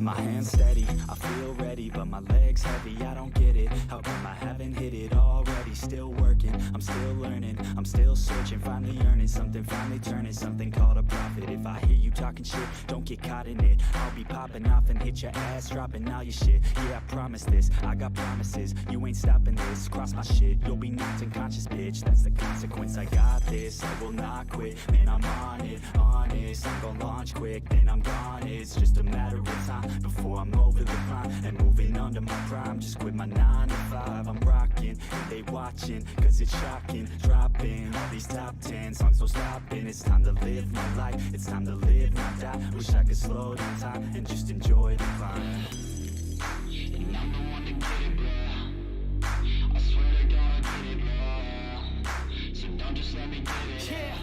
My hands steady, I feel ready, but my legs heavy, I don't get it. How come I haven't hit it already? Still working, I'm still learning, I'm still searching, finally earning something, finally turning something called a profit. If I hear you talking shit, don't get caught in it. I'll be popping off and hit your ass, dropping all your shit. Yeah, I promise this, I got promises, you ain't stopping this. Cross my shit, you'll be knocked unconscious, bitch. That's the consequence, I got this, I will not quit. Man, I'm on it, honest, I'm gon' launch quick, then I'm gone. It's just a matter of time before I'm over the climb and moving under my prime. Just quit my 9 to 5, I'm rocking and they watching, cause it's shocking. Dropping all these top 10 songs, no stopping. It's time to live my life, it's time to live, not die. Wish I could slow down time and just enjoy the climb. And I'm the one to get it, bro. I swear to God I get it, bro. So don't just let me get it. Yeah,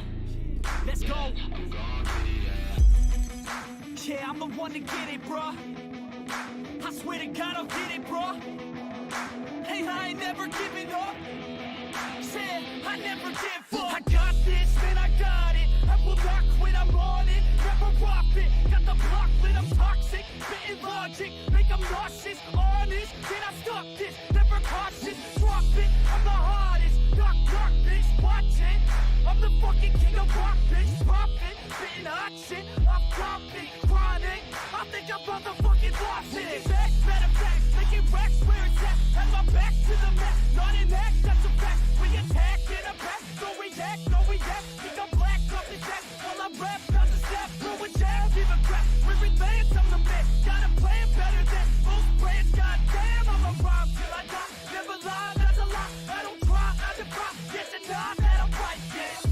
let's go. I'm gon' get it, yeah, I'm the one to get it, bruh. I swear to God I'll get it, bruh. Hey, I ain't never giving up. Said I never give up. I got this, man, I got it. I will not quit, I'm on it. Never off it. Got the block lit, I'm toxic. Spitting logic, make them nauseous. Honest, can I stop this? Never cautious, drop it. I'm the hardest. Knock, knock, bitch, watch it. I'm the fucking king of rock, bitch. Profit, spitting hot shit. Off topic, chronic. I think I'm motherfucking lost it. Making back, better facts. Making racks where it's at. Have my back to the mat. Not an act, that's a fact. We attack in a pack. Don't react, don't react. Think I'm black, up his ass. While I rap, not the step. Throwing down, give a crap. We're advanced, I'm the man. Got a plan better than most brands. Goddamn, I'm a rhyme till I die. Never lie, that's a lie. I don't try, I defy. Yes and nah, that I'm right, yeah.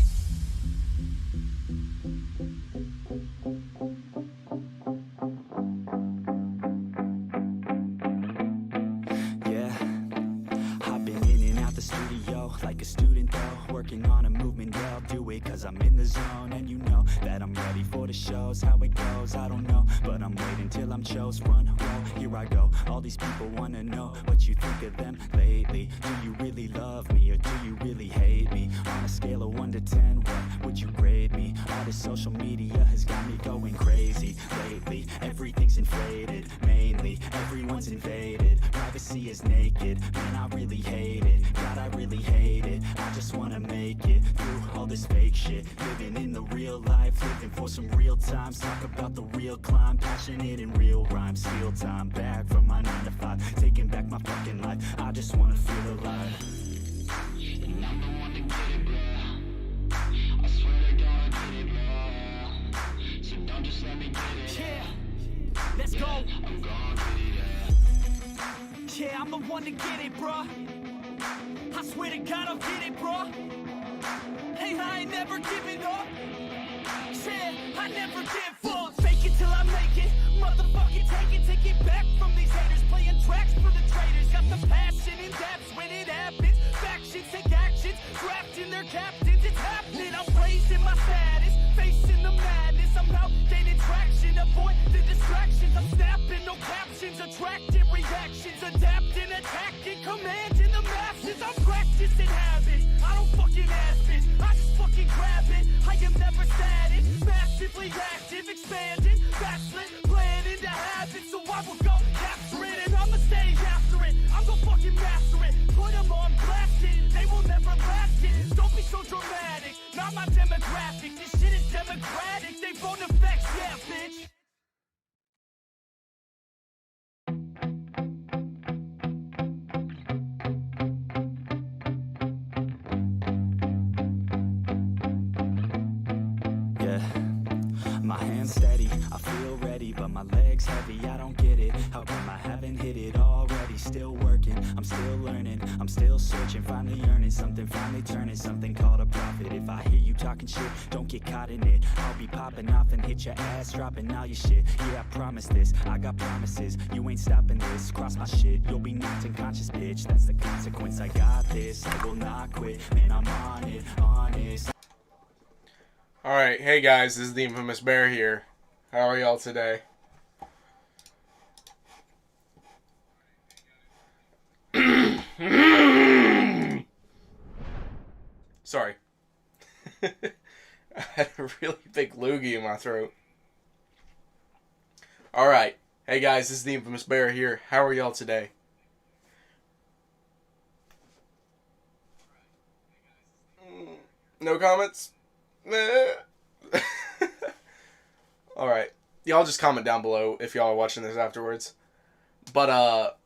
Like a student though, working on a movement, yeah, I'll do it cause I'm in the zone. And you know that I'm ready for the shows, how it goes, I don't know, but I'm waiting till I'm chose. Front row, here I go, all these people wanna know what you think of them lately. Do you really love me or do you really hate me? On a scale of 1 to 10, what would you grade me? All this social media has got me going crazy lately. Everything's inflated, mainly, everyone's invaded. Privacy is naked, man, I really hate it. God, I really hate it. I just wanna make it through all this fake shit. Living in the real life, living for some real times. Talk about the real climb, passionate in real rhymes. Steal time back from my 9 to 5, taking back my fucking life. I just wanna feel alive. and I'm the one to get it, bro. I swear to God I get it, bro. So don't just let me get it. Yeah, let's go. I'm gon' get it, yeah, I'm the one to get it, bruh. I swear to God I'll get it, bruh. Hey, I ain't never giving up. Said I never give up. Fake it till I make it. Motherfucking take it back from these haters. Playing tracks for the traitors. Got the passion in depths when it happens. Factions take actions, drafting their captains. It's happening. I'm raising my status, facing the madness. I'm out gaining traction. Avoid the distractions. I'm snapping, no captions. Attracting reactions. Adapting, attacking, commanding the masses. I'm practicing habits. I don't fucking ask this. I just fucking grab it. I am never static. Massively active, expanding, backslid, planning to have it. So I will go capture it and I'ma stay after it. I'm gonna fucking master it. Put them on blasting. They will never last it. Don't be so dramatic. Not my demographic. This shit is democratic. They phone effects, yeah, bitch. My hands steady, I feel ready, but my legs heavy, I don't get it. How come I haven't hit it already? Still working, I'm still learning, I'm still searching, finally earning something, finally turning something called a profit. If I hear you talking shit, don't get caught in it. I'll be popping off and hit your ass, dropping all your shit. Yeah, I promise this, I got promises, you ain't stopping this. Cross my shit, you'll be knocked unconscious, bitch. That's the consequence, I got this, I will not quit. Man, I'm on it, honest. Alright, hey guys, this is the Infamous Bear here. How are y'all today? Sorry. I had a really big loogie in my throat. Alright, Hey guys, this is the infamous Bear here. How are y'all today? No comments? Meh. Alright. Y'all just comment down below if y'all are watching this afterwards. But,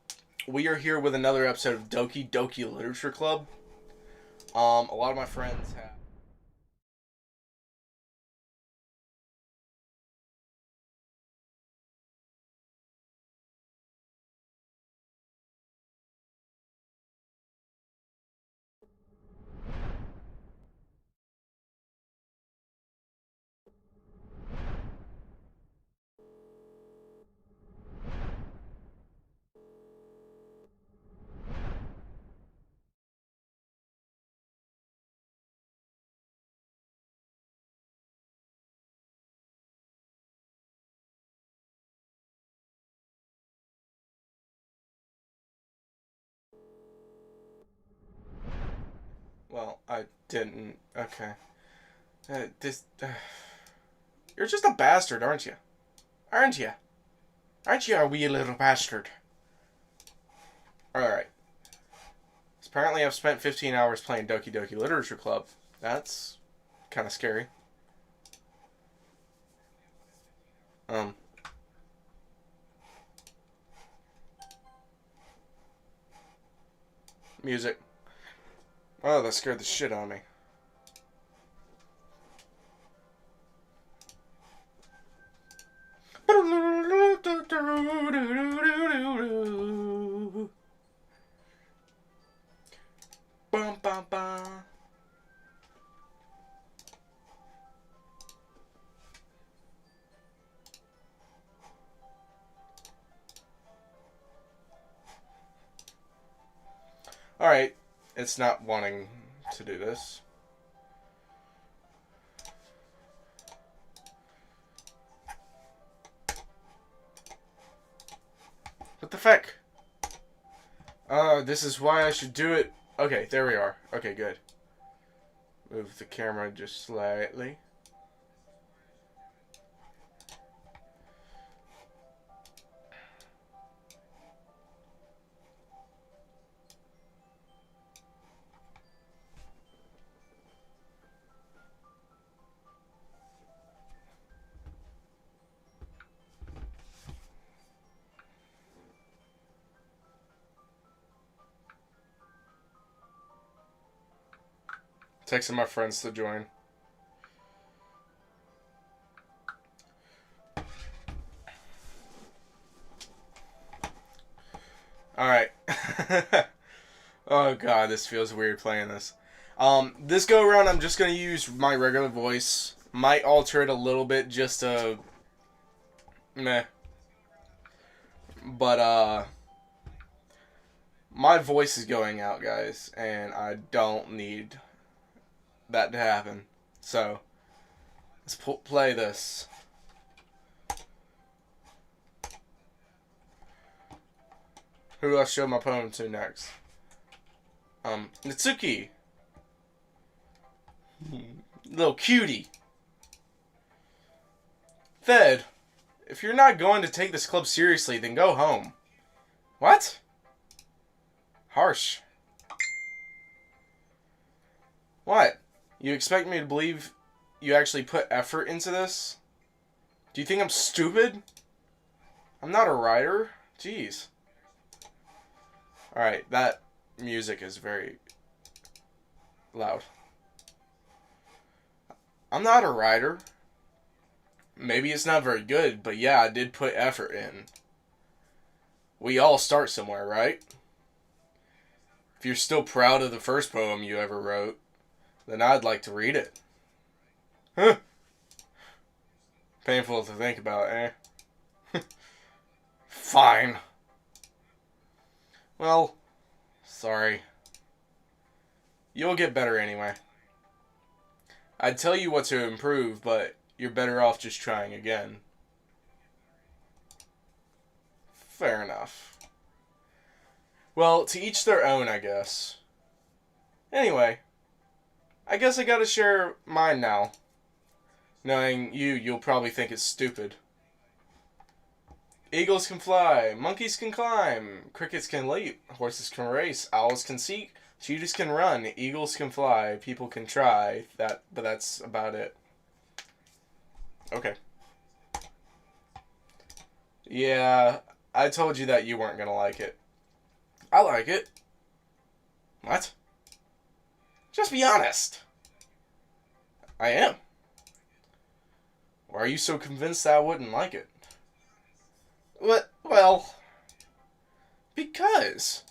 we are here with another episode of Doki Doki Literature Club. A lot of my friends have... Well, I didn't. Okay. You're just a bastard, aren't you? Aren't you? Aren't you a wee little bastard? Alright. Apparently I've spent 15 hours playing Doki Doki Literature Club. That's kind of scary. Music. Oh, that scared the shit out of me. Bum, bum, bum. Alright, it's not wanting to do this. What the fuck? This is why I should do it. Okay, there we are. Okay, good. Move the camera just slightly. Texting my friends to join. Alright. Oh god, this feels weird playing this. This go around I'm just gonna use my regular voice. Might alter it a little bit just to... meh. But, my voice is going out, guys, and I don't need that to happen. So, let's play this. Who do I show my poem to next? Natsuki. Little cutie. Fed, if you're not going to take this club seriously, then go home. What? Harsh. What? You expect me to believe you actually put effort into this? Do you think I'm stupid? I'm not a writer. Jeez. Alright, that music is very loud. I'm not a writer. Maybe it's not very good, but yeah, I did put effort in. We all start somewhere, right? If you're still proud of the first poem you ever wrote, then I'd like to read it. Huh. Painful to think about, eh? Fine. Well, sorry. You'll get better anyway. I'd tell you what to improve, but you're better off just trying again. Fair enough. Well, to each their own, I guess. Anyway, I guess I gotta share mine now. Knowing you'll probably think it's stupid. Eagles can fly, monkeys can climb, crickets can leap, horses can race, owls can seek, cheetahs can run, eagles can fly, people can try. But that's about it. Okay. Yeah, I told you that you weren't gonna like it. I like it. What? Just be honest. I am. Why are you so convinced that I wouldn't like it? What? Well, because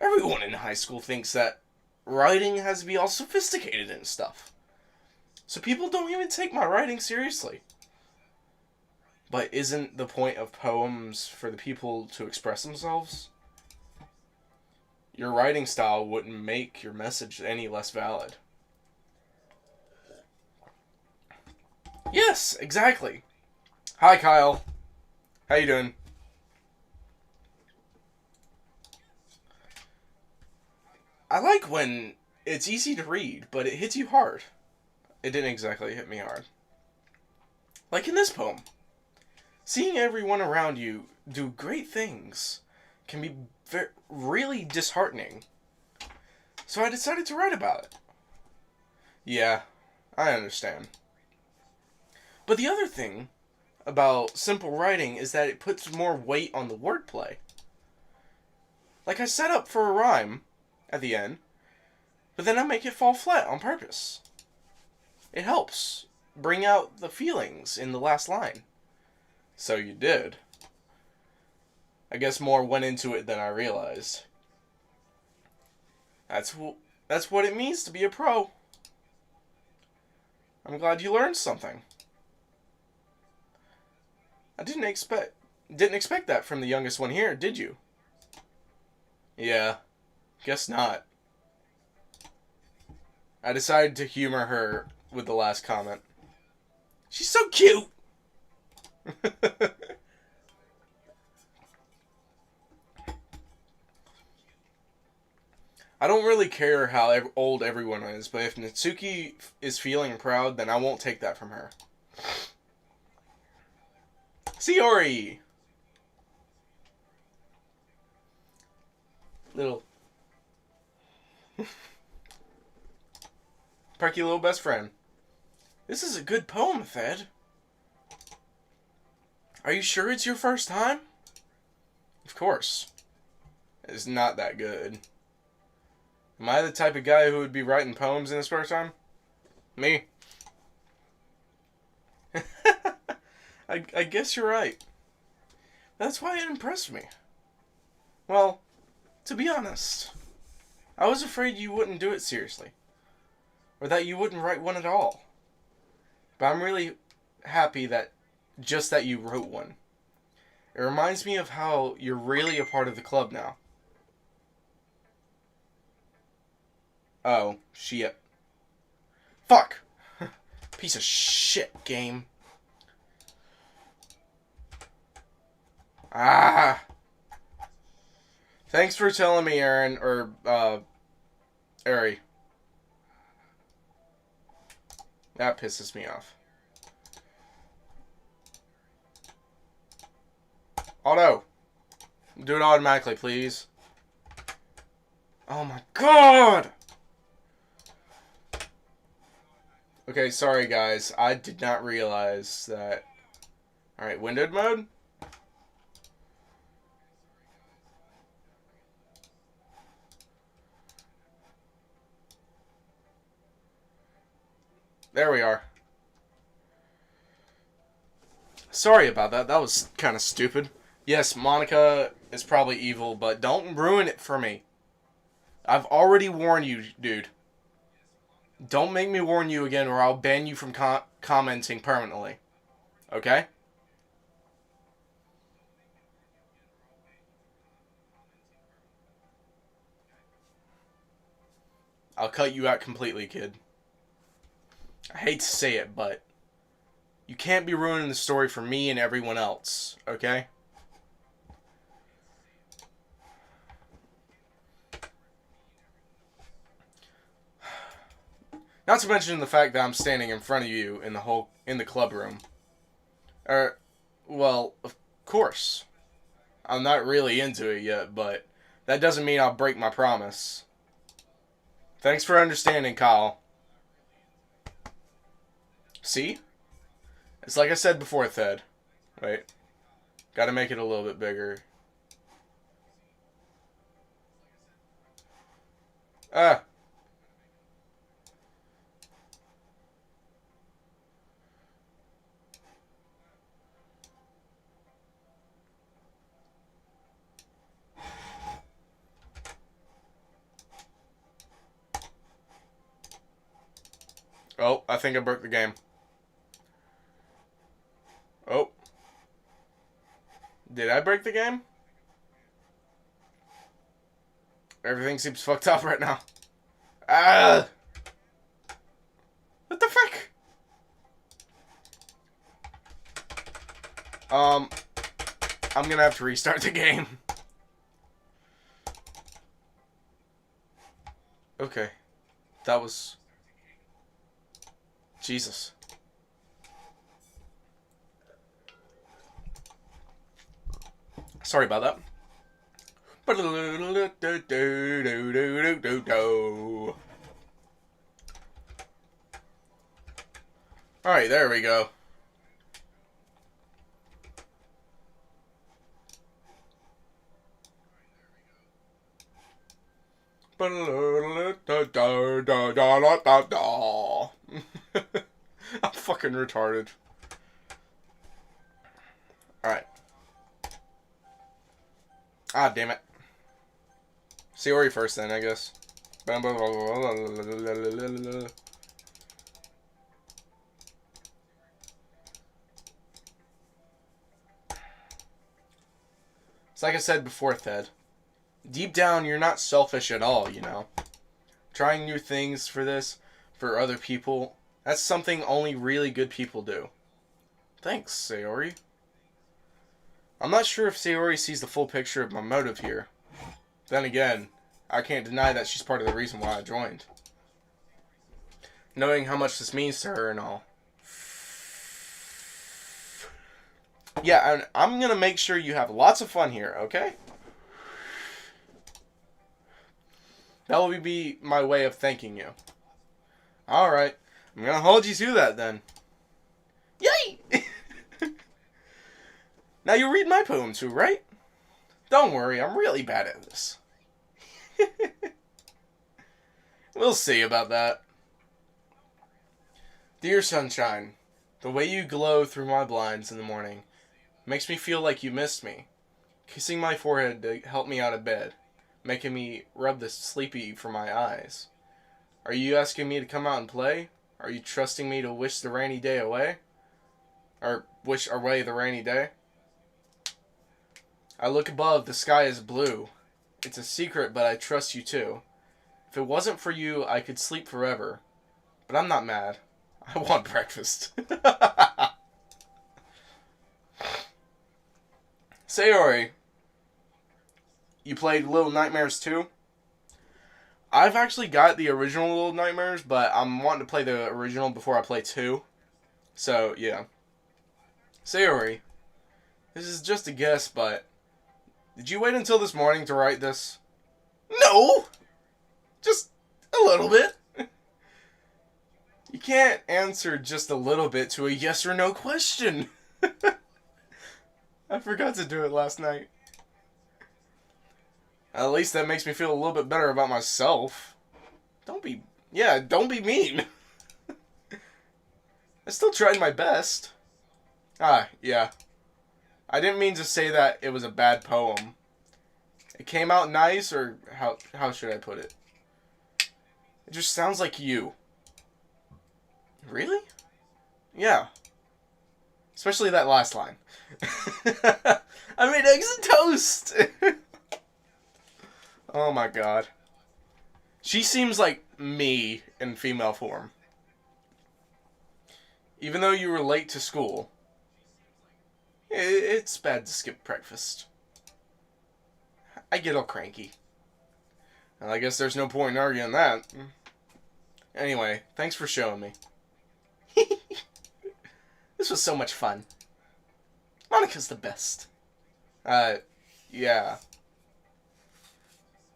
everyone in high school thinks that writing has to be all sophisticated and stuff. So people don't even take my writing seriously. But isn't the point of poems for the people to express themselves? Your writing style wouldn't make your message any less valid. Yes, exactly. Hi, Kyle. How you doing? I like when it's easy to read, but it hits you hard. It didn't exactly hit me hard. Like in this poem. Seeing everyone around you do great things can be really disheartening. So I decided to write about it. Yeah, I understand. But the other thing about simple writing is that it puts more weight on the wordplay. Like I set up for a rhyme at the end, but then I make it fall flat on purpose. It helps bring out the feelings in the last line. So you did. I guess more went into it than I realized. That's what it means to be a pro. I'm glad you learned something. I didn't expect that from the youngest one here, did you? Yeah, guess not. I decided to humor her with the last comment. She's so cute! I don't really care how old everyone is, but if Natsuki is feeling proud, then I won't take that from her. Sayori! Little perky little best friend. This is a good poem, Fed. Are you sure it's your first time? Of course. It's not that good. Am I the type of guy who would be writing poems in his first time? Me. I guess you're right. That's why it impressed me. Well, to be honest, I was afraid you wouldn't do it seriously. Or that you wouldn't write one at all. But I'm really happy that you wrote one. It reminds me of how you're really a part of the club now. Oh, shit. Fuck! Piece of shit, game. Ah! Thanks for telling me, Aaron, or, Ari. That pisses me off. Auto! Do it automatically, please. Oh my god! Okay, sorry guys. I did not realize that. Alright, windowed mode? There we are. Sorry about that. That was kind of stupid. Yes, Monica is probably evil, but don't ruin it for me. I've already warned you, dude. Don't make me warn you again or I'll ban you from commenting permanently. Okay? I'll cut you out completely, kid. I hate to say it, but you can't be ruining the story for me and everyone else, okay? Not to mention the fact that I'm standing in front of you in the club room. Well, Of course. I'm not really into it yet, but that doesn't mean I'll break my promise. Thanks for understanding, Kyle. See? It's like I said before, Thed. Wait. Gotta make it a little bit bigger. Ah. Oh, I think I broke the game. Oh. Did I break the game? Everything seems fucked up right now. Ah! What the fuck? I'm gonna have to restart the game. Okay. That was... Jesus. Sorry about that. Alright, there we go. I'm fucking retarded. Alright. Ah, damn it. Sayori first then, I guess. It's like I said before, Thed. Deep down, you're not selfish at all, you know. Trying new things for this, for other people, that's something only really good people do. Thanks, Sayori. I'm not sure if Sayori sees the full picture of my motive here. Then again, I can't deny that she's part of the reason why I joined. Knowing how much this means to her and all. Yeah, and I'm gonna make sure you have lots of fun here, okay? That will be my way of thanking you. Alright, I'm gonna hold you to that then. Yay! Now you read my poem too, right? Don't worry, I'm really bad at this. We'll see about that. Dear sunshine, the way you glow through my blinds in the morning makes me feel like you missed me. Kissing my forehead to help me out of bed, making me rub the sleepy from my eyes. Are you asking me to come out and play? Are you trusting me to wish the rainy day away? Or wish away the rainy day? I look above, the sky is blue. It's a secret, but I trust you too. If it wasn't for you, I could sleep forever. But I'm not mad. I want breakfast. Sayori, you played Little Nightmares 2? I've actually got the original Little Nightmares, but I'm wanting to play the original before I play 2. So, yeah. Sayori, this is just a guess, but did you wait until this morning to write this? No! Just a little bit. You can't answer just a little bit to a yes or no question. I forgot to do it last night. At least that makes me feel a little bit better about myself. Don't be mean. I still tried my best. Ah, yeah. I didn't mean to say that it was a bad poem. It came out nice, or how should I put it? It just sounds like you. Really? Yeah. Especially that last line. I made eggs and toast! Oh my god. She seems like me in female form. Even though you were late to school, it's bad to skip breakfast. I get all cranky. Well, I guess there's no point in arguing that. Anyway, thanks for showing me. This was so much fun. Monika's the best. Yeah.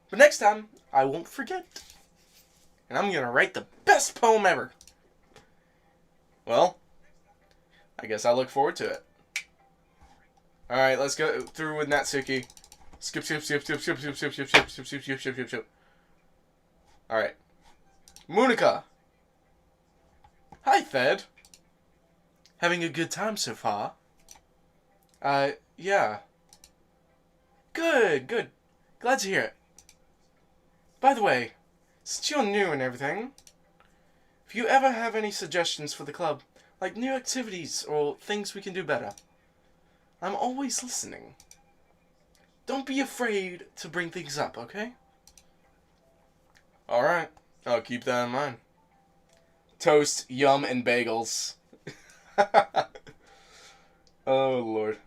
But next time, I won't forget. And I'm gonna write the best poem ever. Well, I guess I look forward to it. Alright, let's go through with Natsuki. Skip, skip, skip, skip, skip, skip, skip, skip, skip, skip, skip, skip, skip, skip, skip. Alright. Moooonikooo. Hi, Thed. Having a good time so far? Yeah. Good, good. Glad to hear it. By the way, since you're new and everything, if you ever have any suggestions for the club, like new activities or things we can do better, I'm always listening. Don't be afraid to bring things up, okay? Alright, I'll keep that in mind. Toast, yum, and bagels. Oh, Lord.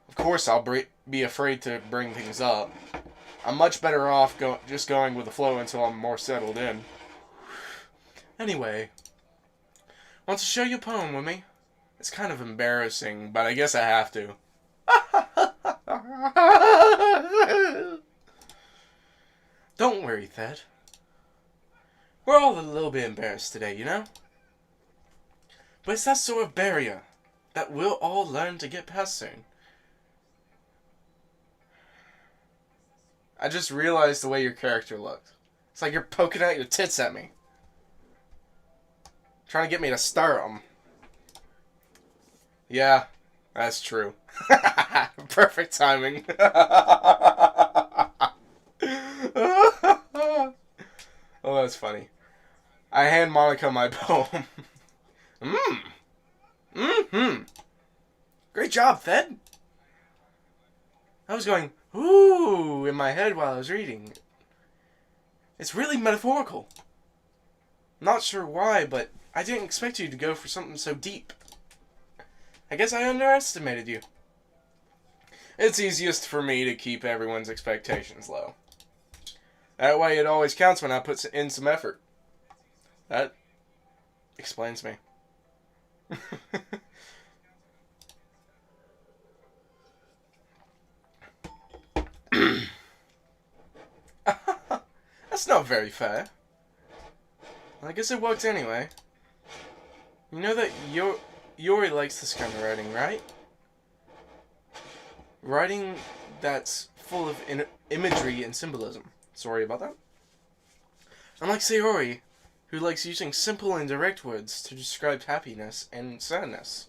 Of course, I'll be afraid to bring things up. I'm much better off just going with the flow until I'm more settled in. Anyway, want to show you a poem with me? It's kind of embarrassing, but I guess I have to. Don't worry, Thed. We're all a little bit embarrassed today, you know? But it's that sort of barrier that we'll all learn to get past soon. I just realized the way your character looked. It's like you're poking out your tits at me. Trying to get me to start them. Yeah, that's true. Perfect timing. Oh, that's funny. I hand Monica my poem. Great job, Thed. I was going, ooh, in my head while I was reading. It's really metaphorical. Not sure why, but I didn't expect you to go for something so deep. I guess I underestimated you. It's easiest for me to keep everyone's expectations low. That way it always counts when I put in some effort. That explains me. That's not very fair. I guess it worked anyway. You know that Yuri likes this kind of writing, right? Writing that's full of imagery and symbolism. Sorry about that. Unlike Sayori, who likes using simple and direct words to describe happiness and sadness.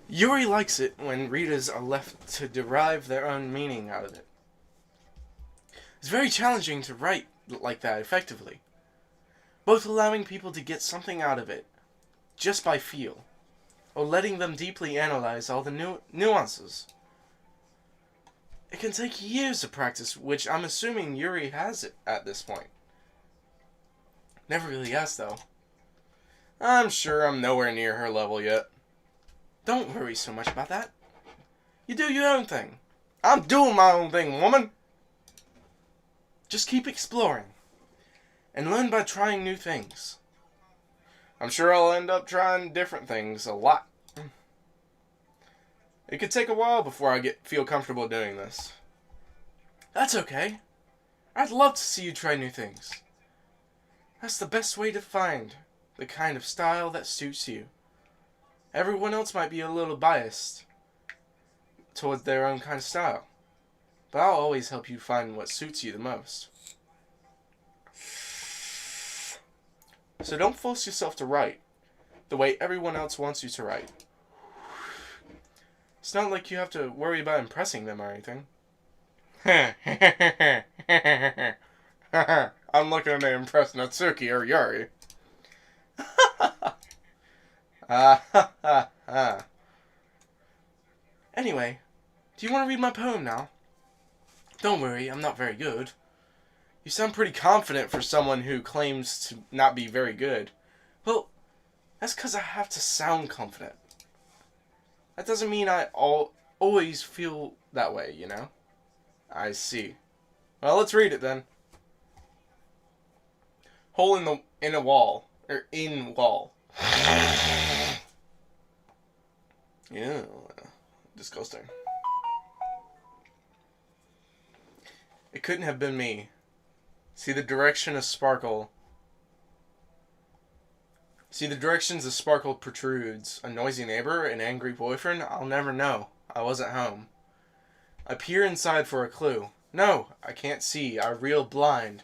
Yuri likes it when readers are left to derive their own meaning out of it. It's very challenging to write like that effectively, both allowing people to get something out of it just by feel, or letting them deeply analyze all the nuances. It can take years of practice, which I'm assuming Yuri has it at this point. Never really asked, though. I'm sure I'm nowhere near her level yet. Don't worry so much about that. You do your own thing. I'm doing my own thing, woman. Just keep exploring. And learn by trying new things. I'm sure I'll end up trying different things a lot. It could take a while before I feel comfortable doing this. That's okay. I'd love to see you try new things. That's the best way to find the kind of style that suits you. Everyone else might be a little biased towards their own kind of style, but I'll always help you find what suits you the most. So don't force yourself to write the way everyone else wants you to write. It's not like you have to worry about impressing them or anything. I'm looking to impress Natsuki or Yuri. Anyway, do you want to read my poem now? Don't worry, I'm not very good. You sound pretty confident for someone who claims to not be very good. Well, that's because I have to sound confident. That doesn't mean I always feel that way, you know? I see. Well, let's read it then. Hole in a wall. Or in wall. Yeah, disgusting. It couldn't have been me. See the direction of sparkle. See the directions a sparkle protrudes. A noisy neighbor, an angry boyfriend. I'll never know. I wasn't home. I peer inside for a clue. No, I can't see. I reel blind,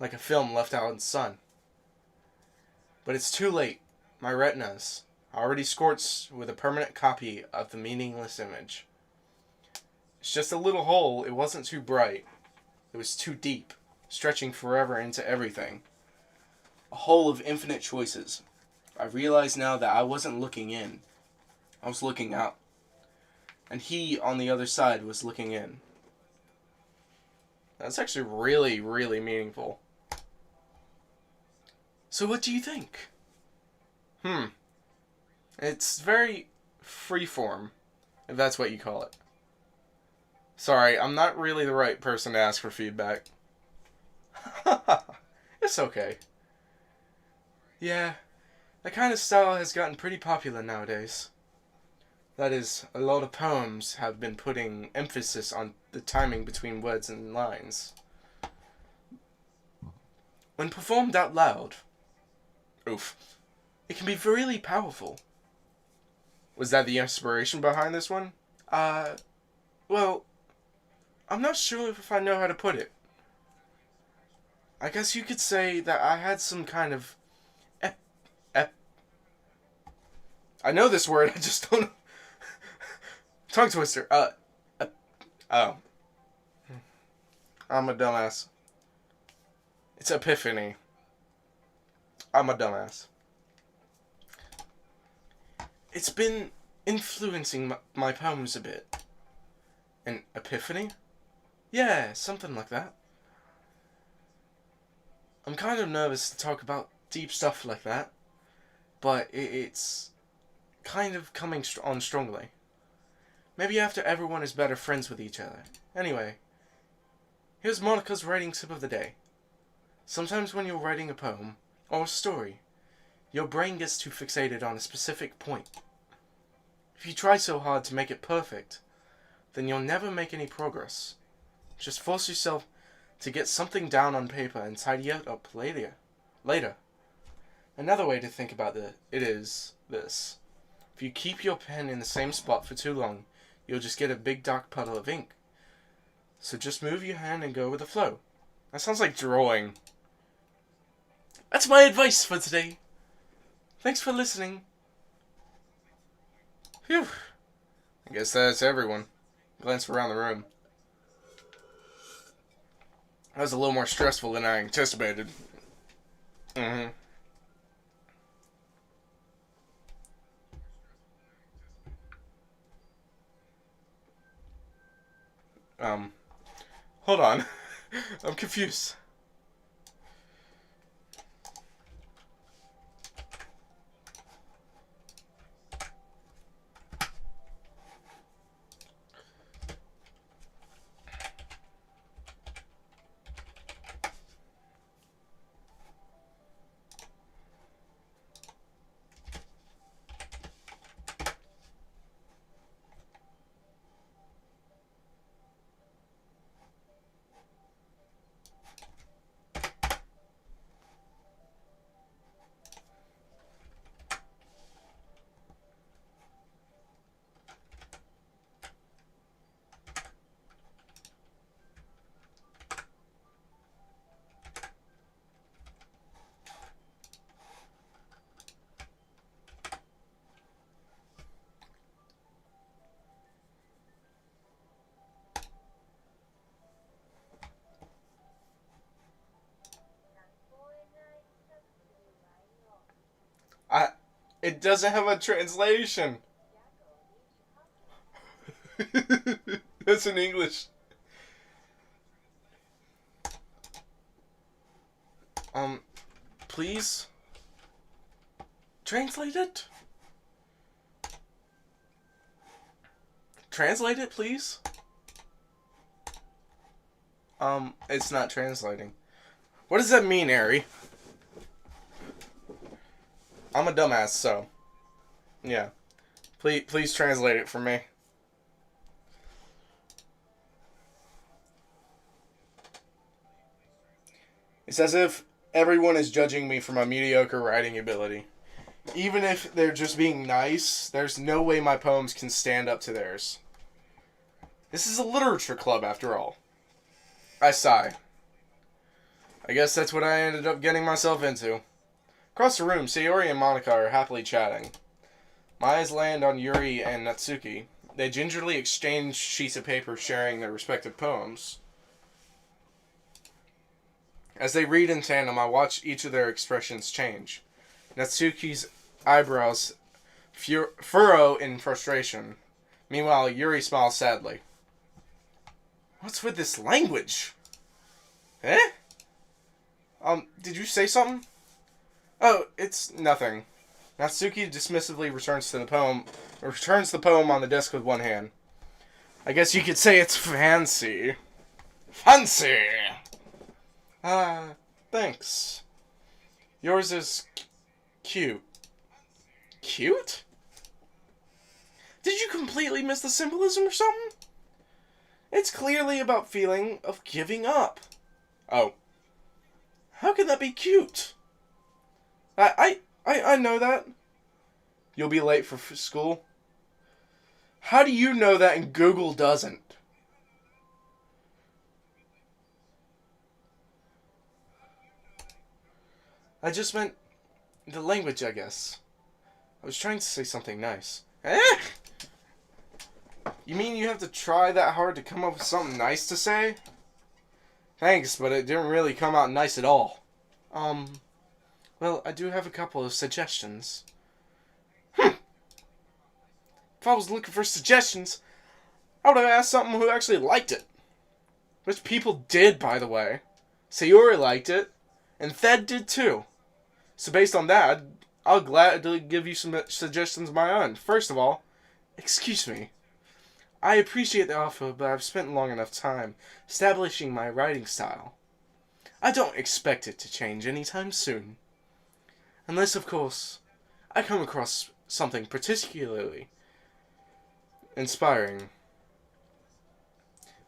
like a film left out in the sun. But it's too late. My retinas, already scorched with a permanent copy of the meaningless image. It's just a little hole. It wasn't too bright. It was too deep, stretching forever into everything. A hole of infinite choices. I realize now that I wasn't looking in. I was looking out. And he, on the other side, was looking in. That's actually really, really meaningful. So what do you think? It's very freeform, if that's what you call it. Sorry, I'm not really the right person to ask for feedback. It's okay. Yeah, that kind of style has gotten pretty popular nowadays. That is, a lot of poems have been putting emphasis on the timing between words and lines. When performed out loud, it can be really powerful. Was that the inspiration behind this one? Well, I'm not sure if I know how to put it. I guess you could say that I had some kind of I know this word, I just don't know. Tongue twister. Oh. I'm a dumbass. It's epiphany. I'm a dumbass. It's been influencing my poems a bit. An epiphany? Yeah, something like that. I'm kind of nervous to talk about deep stuff like that, but it's kind of coming on strongly. Maybe after everyone is better friends with each other. Anyway, here's Monica's writing tip of the day. Sometimes when you're writing a poem or a story, your brain gets too fixated on a specific point. If you try so hard to make it perfect, then you'll never make any progress. Just force yourself to get something down on paper and tidy it up later. Another way to think about it is this. If you keep your pen in the same spot for too long, you'll just get a big dark puddle of ink. So just move your hand and go with the flow. That sounds like drawing. That's my advice for today. Thanks for listening. Phew. I guess that's everyone. Glance around the room. That was a little more stressful than I anticipated. Hold on. I'm confused. It doesn't have a translation. That's in English. Please? Translate it? Translate it, please? It's not translating. What does that mean, Ari? I'm a dumbass, so. Yeah. Please translate it for me. It's as if everyone is judging me for my mediocre writing ability. Even if they're just being nice, there's no way my poems can stand up to theirs. This is a literature club, after all. I sigh. I guess that's what I ended up getting myself into. Across the room, Sayori and Monika are happily chatting. My eyes land on Yuri and Natsuki. They gingerly exchange sheets of paper sharing their respective poems. As they read in tandem, I watch each of their expressions change. Natsuki's eyebrows furrow in frustration. Meanwhile, Yuri smiles sadly. What's with this language? Eh? Did you say something? Oh, it's nothing. Natsuki dismissively returns the poem on the desk with one hand. I guess you could say it's fancy. Fancy! Thanks. Yours is cute. Cute? Did you completely miss the symbolism or something? It's clearly about feeling of giving up. Oh. How can that be cute? I know that. You'll be late for school. How do you know that and Google doesn't? I just meant the language, I guess. I was trying to say something nice. Eh? You mean you have to try that hard to come up with something nice to say? Thanks, but it didn't really come out nice at all. Well, I do have a couple of suggestions. If I was looking for suggestions, I would have asked someone who actually liked it. Which people did, by the way. Sayori liked it, and Thed did too. So based on that, I'll gladly give you some suggestions of my own. First of all, excuse me. I appreciate the offer, but I've spent long enough time establishing my writing style. I don't expect it to change anytime soon. Unless, of course, I come across something particularly inspiring.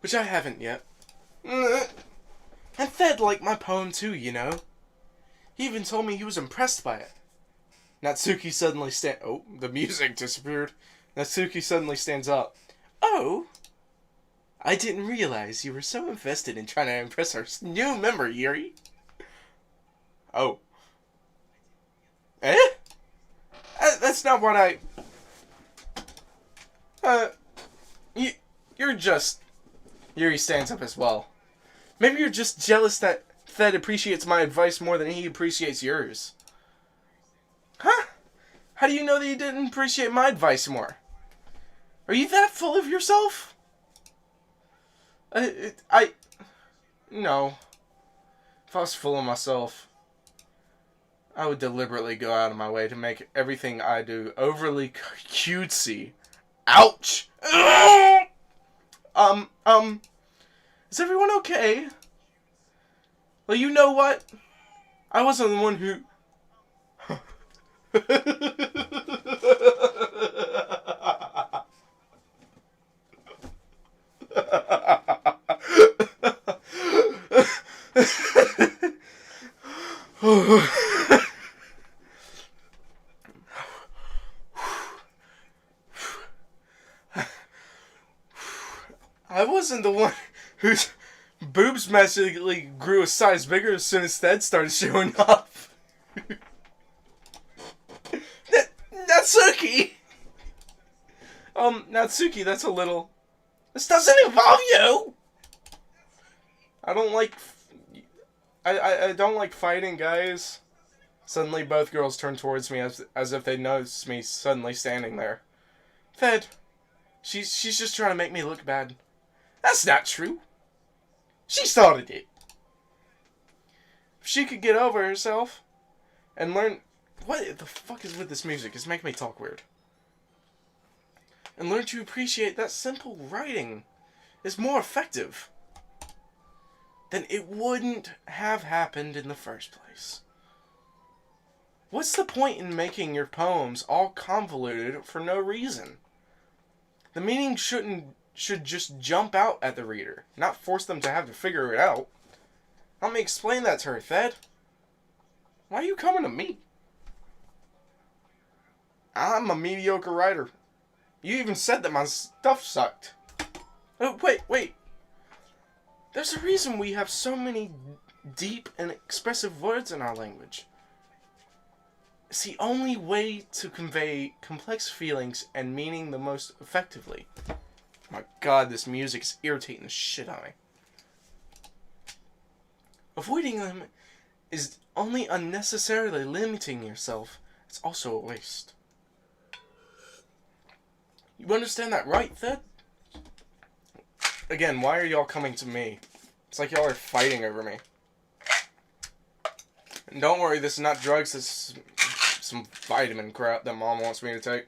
Which I haven't yet. And Thed liked my poem too, you know. He even told me he was impressed by it. Natsuki suddenly Oh, the music disappeared. Natsuki suddenly stands up. Oh, I didn't realize you were so invested in trying to impress our new member, Yuri. Oh. Eh? That's not what I... You're just... Yuri stands up as well. Maybe you're just jealous that Thed appreciates my advice more than he appreciates yours. Huh? How do you know that you didn't appreciate my advice more? Are you that full of yourself? No. If I was full of myself, I would deliberately go out of my way to make everything I do overly cutesy. Ouch! Is everyone okay? Well, you know what? I wasn't the one who... I wasn't the one whose boobs magically grew a size bigger as soon as Thed started showing up. Natsuki! Natsuki, that's a little... This doesn't involve you! I don't like... I don't like fighting, guys. Suddenly, both girls turn towards me as if they noticed me suddenly standing there. Thed, she's just trying to make me look bad. That's not true. She started it. If she could get over herself and learn... What the fuck is with this music? It's making me talk weird. And learn to appreciate that simple writing is more effective, then it wouldn't have happened in the first place. What's the point in making your poems all convoluted for no reason? The meaning should just jump out at the reader, not force them to have to figure it out. Help me explain that to her, Thed. Why are you coming to me? I'm a mediocre writer. You even said that my stuff sucked. Oh, wait. There's a reason we have so many deep and expressive words in our language. It's the only way to convey complex feelings and meaning the most effectively. My God, this music is irritating the shit out of me. Avoiding them is only unnecessarily limiting yourself. It's also a waste. You understand that, right, Thed? Again, why are y'all coming to me? It's like y'all are fighting over me. And don't worry, this is not drugs, this is some vitamin crap that Mom wants me to take.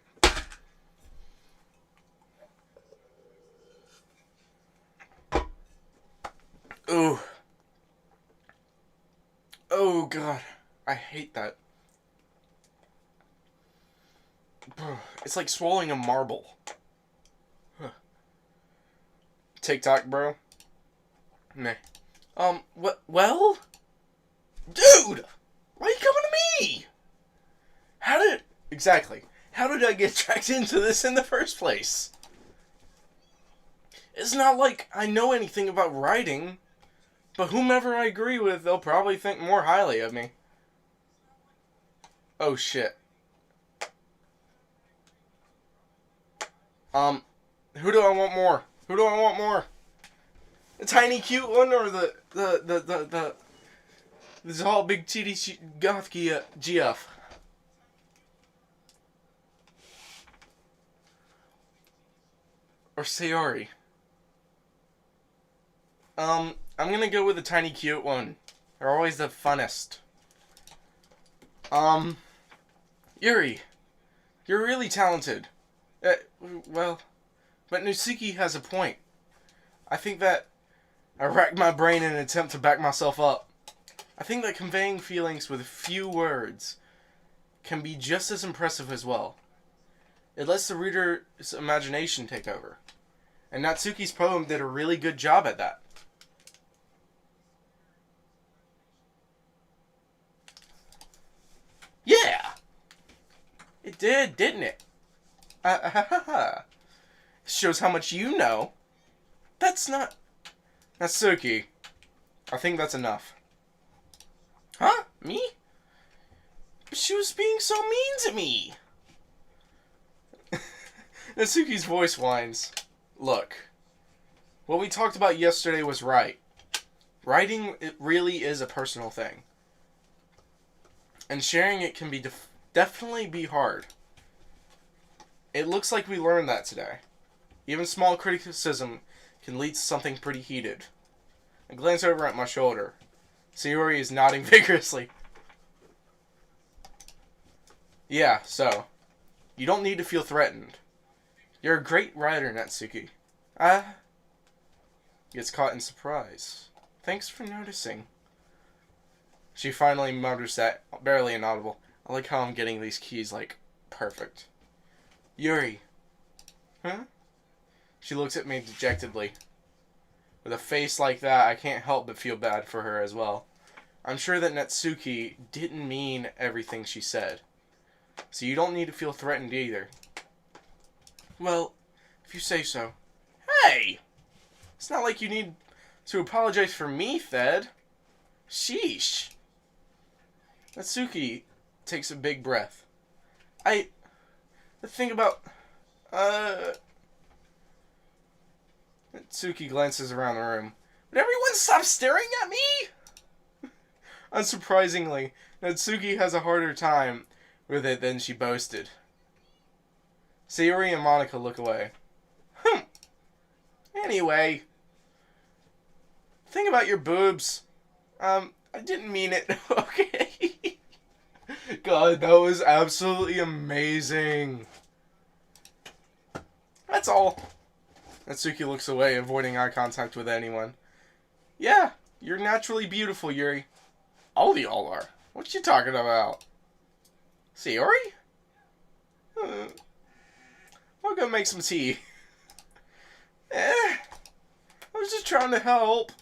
Ooh. Oh, God. I hate that. It's like swallowing a marble. TikTok, bro. Meh. Well? Dude! Why are you coming to me? How did I get dragged into this in the first place? It's not like I know anything about writing, but whomever I agree with, they'll probably think more highly of me. Oh, shit. Who do I want more? The tiny cute one or the this all big titty goth GF? Or Sayori? I'm gonna go with the tiny cute one. They're always the funnest. Yuri, you're really talented. Well, but Natsuki has a point. I think that I racked my brain in an attempt to back myself up. I think that conveying feelings with few words can be just as impressive as well. It lets the reader's imagination take over. And Natsuki's poem did a really good job at that. Yeah! It did, didn't it? Shows how much you know. That's not... Natsuki, I think that's enough. Huh? Me? But she was being so mean to me. Natsuki's voice whines. Look, what we talked about yesterday was right. Writing, it really is a personal thing. And sharing it can be definitely be hard. It looks like we learned that today. Even small criticism can lead to something pretty heated. I glance over at my shoulder. Sayori is nodding vigorously. Yeah, so. You don't need to feel threatened. You're a great writer, Natsuki. Gets caught in surprise. Thanks for noticing. She finally mutters that, barely inaudible. I like how I'm getting these keys, like, perfect. Yuri. Huh? She looks at me dejectedly. With a face like that, I can't help but feel bad for her as well. I'm sure that Natsuki didn't mean everything she said. So you don't need to feel threatened either. Well, if you say so. Hey! It's not like you need to apologize for me, Thed. Sheesh. Natsuki takes a big breath. The thing about... Natsuki glances around the room. Would everyone stop staring at me? Unsurprisingly, Natsuki has a harder time with it than she boasted. Sayori and Monika look away. Anyway. Think about your boobs. I didn't mean it. Okay. God, that was absolutely amazing. That's all. Natsuki looks away, avoiding eye contact with anyone. Yeah, you're naturally beautiful, Yuri. All of y'all are. What you talking about? Sayori? I'll go make some tea. I was just trying to help.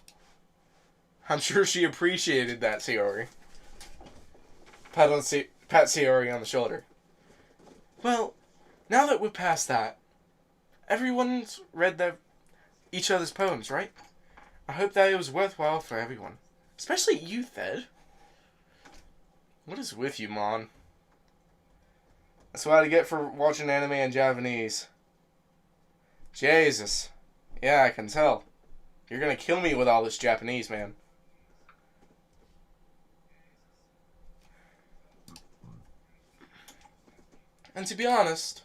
I'm sure she appreciated that, Sayori. Pat Sayori on the shoulder. Well, now that we're past that, everyone's read each other's poems, right? I hope that it was worthwhile for everyone. Especially you, Thed. What is with you, Mon? That's what I get for watching anime in Japanese. Jesus. Yeah, I can tell. You're gonna kill me with all this Japanese, man. And to be honest,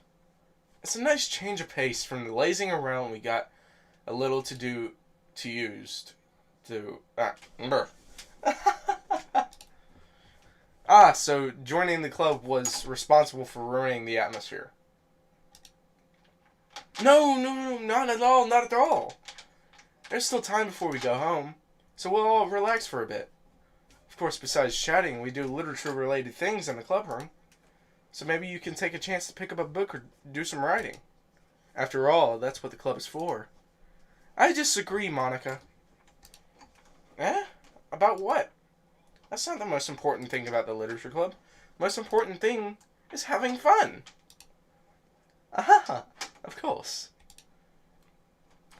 it's a nice change of pace from the lazing around we got a little to do to used to so joining the club was responsible for ruining the atmosphere. No, not at all, not at all. There's still time before we go home, so we'll all relax for a bit. Of course, besides chatting, we do literature-related things in the club room. So maybe you can take a chance to pick up a book or do some writing. After all, that's what the club is for. I disagree, Monika. Eh? About what? That's not the most important thing about the literature club. The most important thing is having fun. Aha! Of course.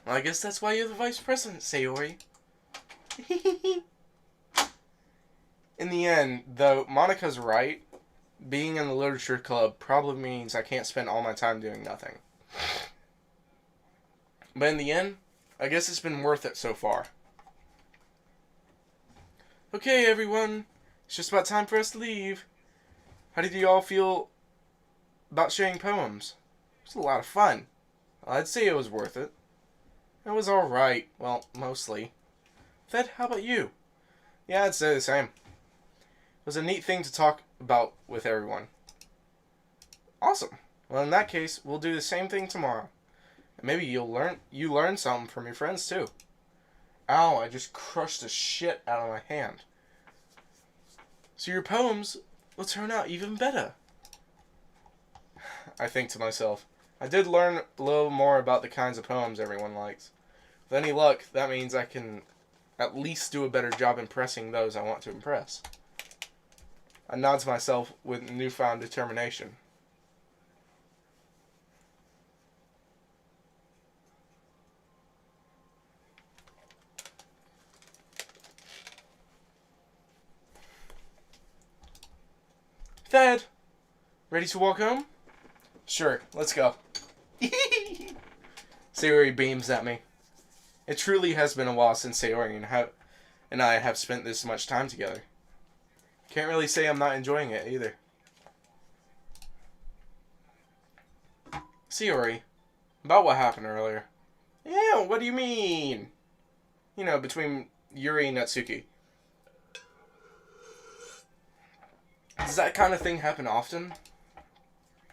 Well, I guess that's why you're the vice president, Sayori. In the end, though, Monika's right. Being in the literature club probably means I can't spend all my time doing nothing. But in the end, I guess it's been worth it so far. Okay, everyone. It's just about time for us to leave. How did you all feel about sharing poems? It was a lot of fun. I'd say it was worth it. It was alright. Well, mostly. Thed, how about you? Yeah, I'd say the same. It was a neat thing to talk about with everyone. Awesome. Well, in that case, we'll do the same thing tomorrow. And maybe you learn something from your friends too. Ow, I just crushed the shit out of my hand. So your poems will turn out even better. I think to myself, I did learn a little more about the kinds of poems everyone likes. With any luck, that means I can at least do a better job impressing those I want to impress. I nod to myself with newfound determination. Thed, ready to walk home? Sure, let's go. Sayori beams at me. It truly has been a while since Sayori and I have spent this much time together. Can't really say I'm not enjoying it either. Sayori, about what happened earlier. Yeah, what do you mean? You know, between Yuri and Natsuki. Does that kind of thing happen often?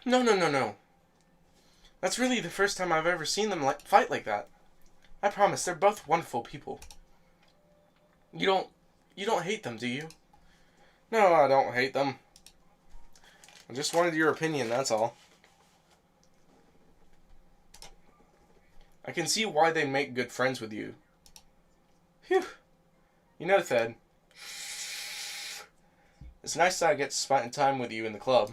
No. That's really the first time I've ever seen them fight like that. I promise, they're both wonderful people. You don't hate them, do you? No, I don't hate them. I just wanted your opinion, that's all. I can see why they make good friends with you. Phew. You know, Thed, it's nice that I get to spend time with you in the club.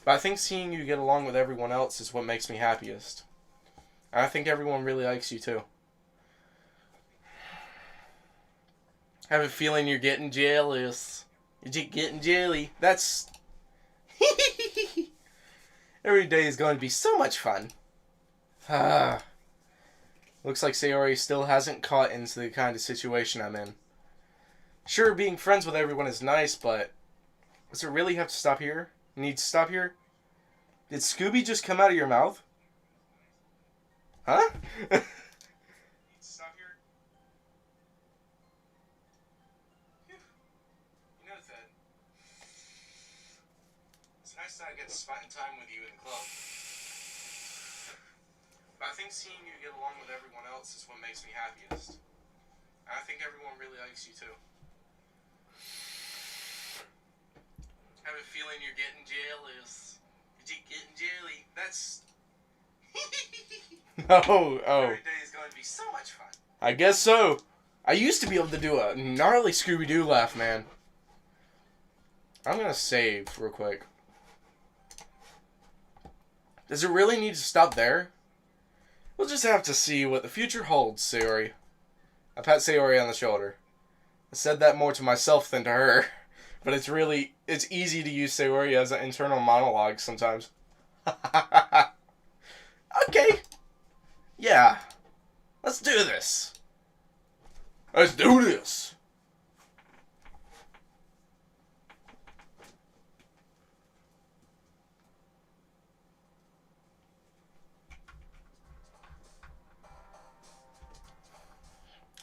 But I think seeing you get along with everyone else is what makes me happiest. And I think everyone really likes you too. I have a feeling you're getting jealous. You're just getting jelly. That's... Every day is going to be so much fun. Looks like Sayori still hasn't caught into the kind of situation I'm in. Sure, being friends with everyone is nice, but... Does it really have to stop here? Need to stop here? Did Scooby just come out of your mouth? Huh? I get to spend time with you in the club. But I think seeing you get along with everyone else is what makes me happiest. And I think everyone really likes you too. I have a feeling you're getting jealous. You're getting jelly. That's... oh. Every day is going to be so much fun. I guess so. I used to be able to do a gnarly Scooby-Doo laugh, man. I'm going to save real quick. Does it really need to stop there? We'll just have to see what the future holds, Sayori. I pat Sayori on the shoulder. I said that more to myself than to her. But it's easy to use Sayori as an internal monologue sometimes. Okay. Yeah. Let's do this. Let's do this.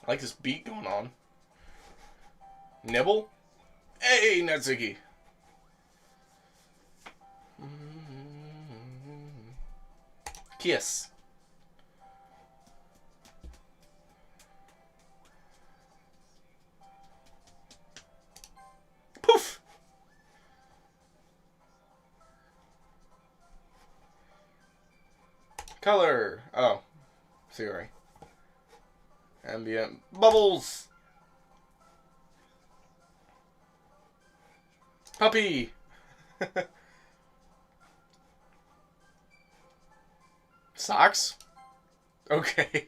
I like this beat going on. Nibble? Hey, Netsuki. Kiss. Poof. Color. Oh. Theory. Ambient bubbles. Puppy. Socks? Okay.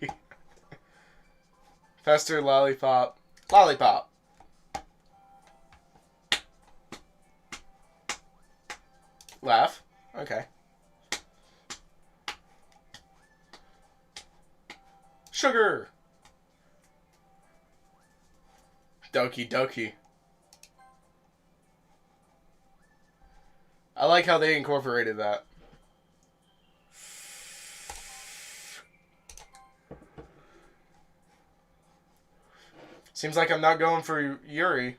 Faster lollipop. Lollipop. Laugh. Okay. Sugar. Doki doki. I like how they incorporated that. Seems like I'm not going for Yuri.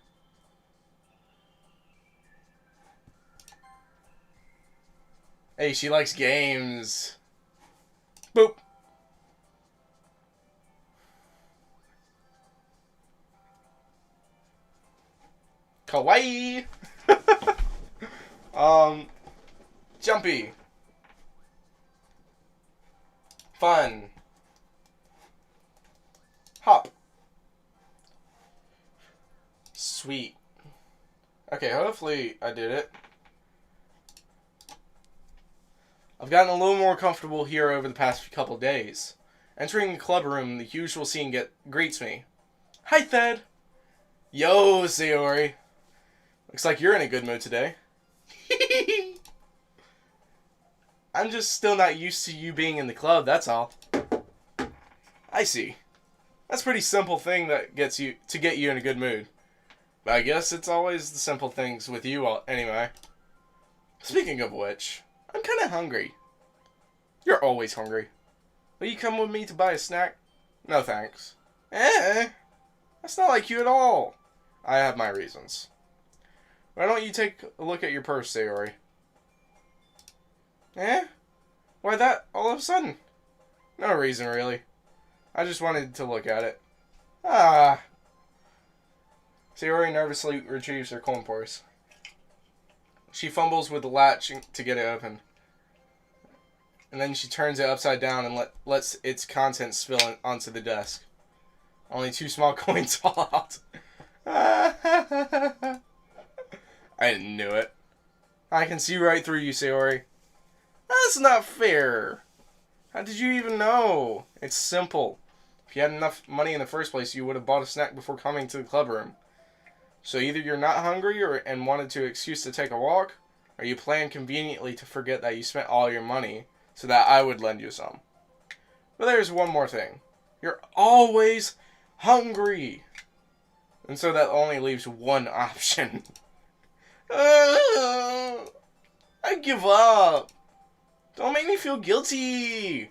Hey, she likes games. Boop. Kawaii. Jumpy. Fun. Hop. Sweet. Okay, hopefully I did it. I've gotten a little more comfortable here over the past couple days. Entering the club room, the usual scene greets me. Hi, Thed. Yo, Sayori. Looks like you're in a good mood today. I'm just still not used to you being in the club, that's all. I see. That's a pretty simple thing that get you in a good mood. But I guess it's always the simple things with you all, anyway. Speaking of which, I'm kind of hungry. You're always hungry. Will you come with me to buy a snack? No thanks. That's not like you at all. I have my reasons. Why don't you take a look at your purse, Sayori? Why that all of a sudden? No reason, really. I just wanted to look at it. Sayori nervously retrieves her coin purse. She fumbles with the latch to get it open. And then she turns it upside down and lets its contents spill onto the desk. Only 2 small coins fall out. I knew it. I can see right through you, Sayori. That's not fair. How did you even know? It's simple. If you had enough money in the first place, you would have bought a snack before coming to the club room. So either you're not hungry and wanted to excuse to take a walk, or you planned conveniently to forget that you spent all your money so that I would lend you some. But there's one more thing. You're always hungry. And so that only leaves one option. I give up. Don't make me feel guilty.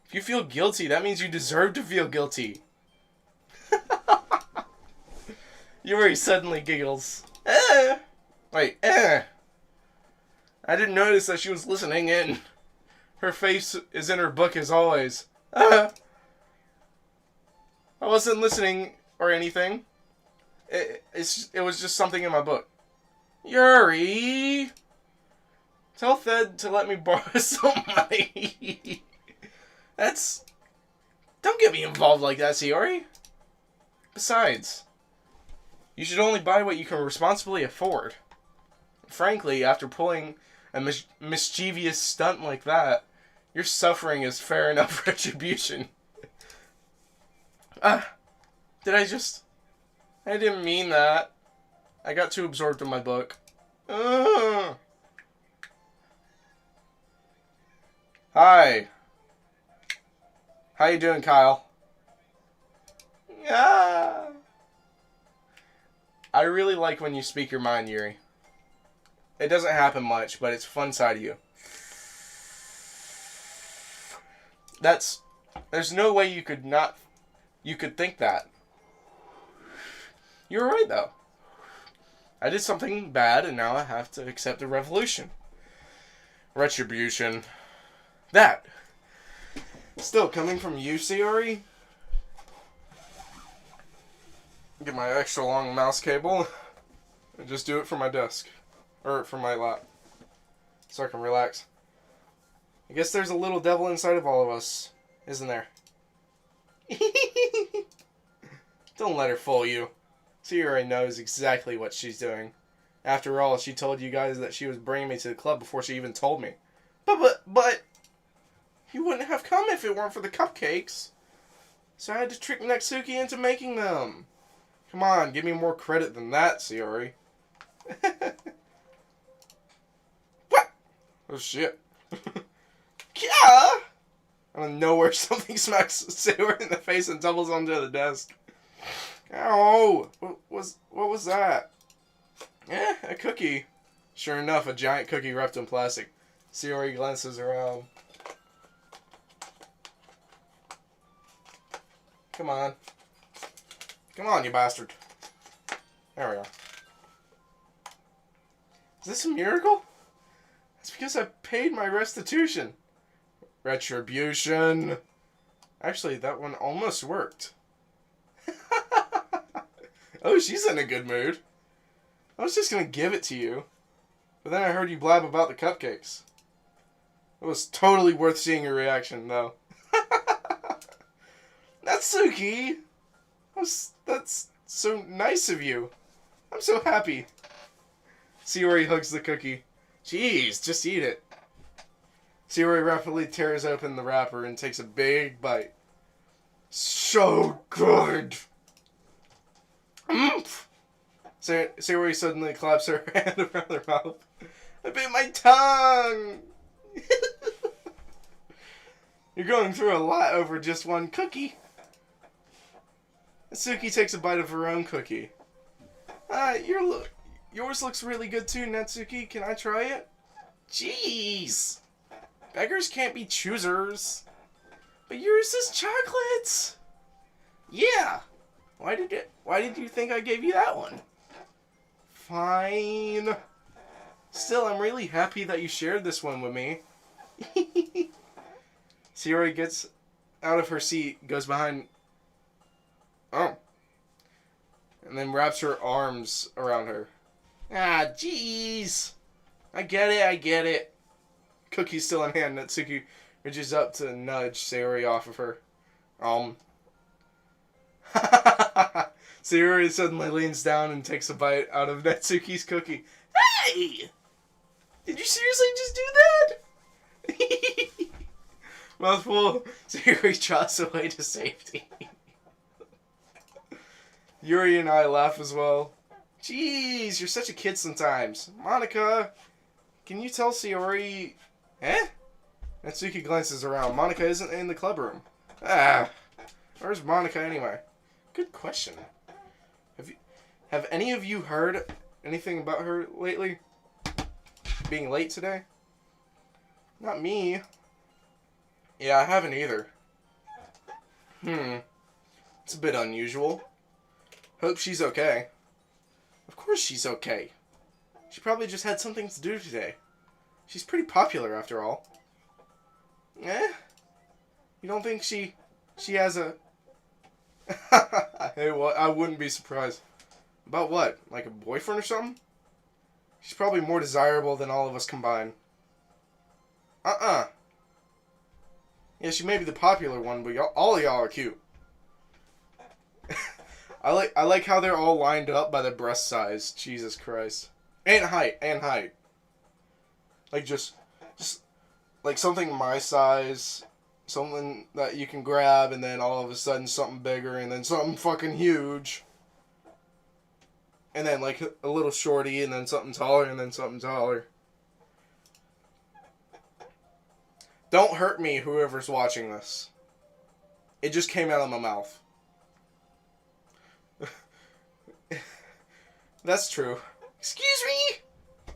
If you feel guilty, that means you deserve to feel guilty. Yuri suddenly giggles. Wait, I didn't notice that she was listening in. Her face is in her book as always. I wasn't listening or anything. It was just something in my book. Yuri! Tell Fed to let me borrow some money. That's... Don't get me involved like that, Sayori. Besides, you should only buy what you can responsibly afford. Frankly, after pulling a mischievous stunt like that, your suffering is fair enough retribution. Did I just... I didn't mean that. I got too absorbed in my book. Hi. How you doing, Kyle? Yeah. I really like when you speak your mind, Yuri. It doesn't happen much, but it's a fun side of you. There's no way you could think that. You were right, though. I did something bad, and now I have to accept the revolution. Retribution. That. Still, coming from you, Sayori? Get my extra long mouse cable and just do it from my desk. Or from my lap. So I can relax. I guess there's a little devil inside of all of us, isn't there? Don't let her fool you. Sayori knows exactly what she's doing. After all, she told you guys that she was bringing me to the club before she even told me. But... You wouldn't have come if it weren't for the cupcakes. So I had to trick Natsuki into making them. Come on, give me more credit than that, Sayori. What? Oh shit. Yeah! Out of nowhere, something smacks Sayori in the face and tumbles onto the desk. Ow! What was that? A cookie. Sure enough, a giant cookie wrapped in plastic. Sayori glances around. Come on. Come on, you bastard. There we are. Is this a miracle? It's because I paid my restitution. Retribution. Actually, that one almost worked. Oh, she's in a good mood. I was just going to give it to you. But then I heard you blab about the cupcakes. It was totally worth seeing your reaction, though. Natsuki! That's so nice of you. I'm so happy. Sayori hugs the cookie. Jeez, just eat it. Sayori rapidly tears open the wrapper and takes a big bite. So good! Sayori suddenly claps her hand around her mouth. I bit my tongue! You're going through a lot over just one cookie. Natsuki takes a bite of her own cookie. Yours looks really good too, Natsuki. Can I try it? Jeez! Beggars can't be choosers. But yours is chocolate! Yeah! Why did you think I gave you that one? Fine. Still, I'm really happy that you shared this one with me. Sayori gets out of her seat, goes behind... Oh. And then wraps her arms around her. Ah, jeez. I get it. Cookie's still in hand. Natsuki reaches up to nudge Sayori off of her. Sayori suddenly leans down and takes a bite out of Natsuki's cookie. Hey! Did you seriously just do that? Mouthful, Sayori trots away to safety. Yuri and I laugh as well. Jeez, you're such a kid sometimes. Monika, can you tell Sayori... Eh? Natsuki glances around. Monika isn't in the club room. Where's Monika anyway? Good question. Have any of you heard anything about her lately? Being late today? Not me. Yeah, I haven't either. It's a bit unusual. Hope she's okay. Of course she's okay. She probably just had something to do today. She's pretty popular after all. Eh? You don't think she has a... Hey, well, I wouldn't be surprised. About what? Like a boyfriend or something? She's probably more desirable than all of us combined. Yeah, she may be the popular one, but all of y'all are cute. I like how they're all lined up by the breast size. Jesus Christ. And height. Like just like something my size, something that you can grab, and then all of a sudden something bigger, and then something fucking huge. And then like a little shorty, and then something taller, and then something taller. Don't hurt me, whoever's watching this. It just came out of my mouth. That's true. Excuse me!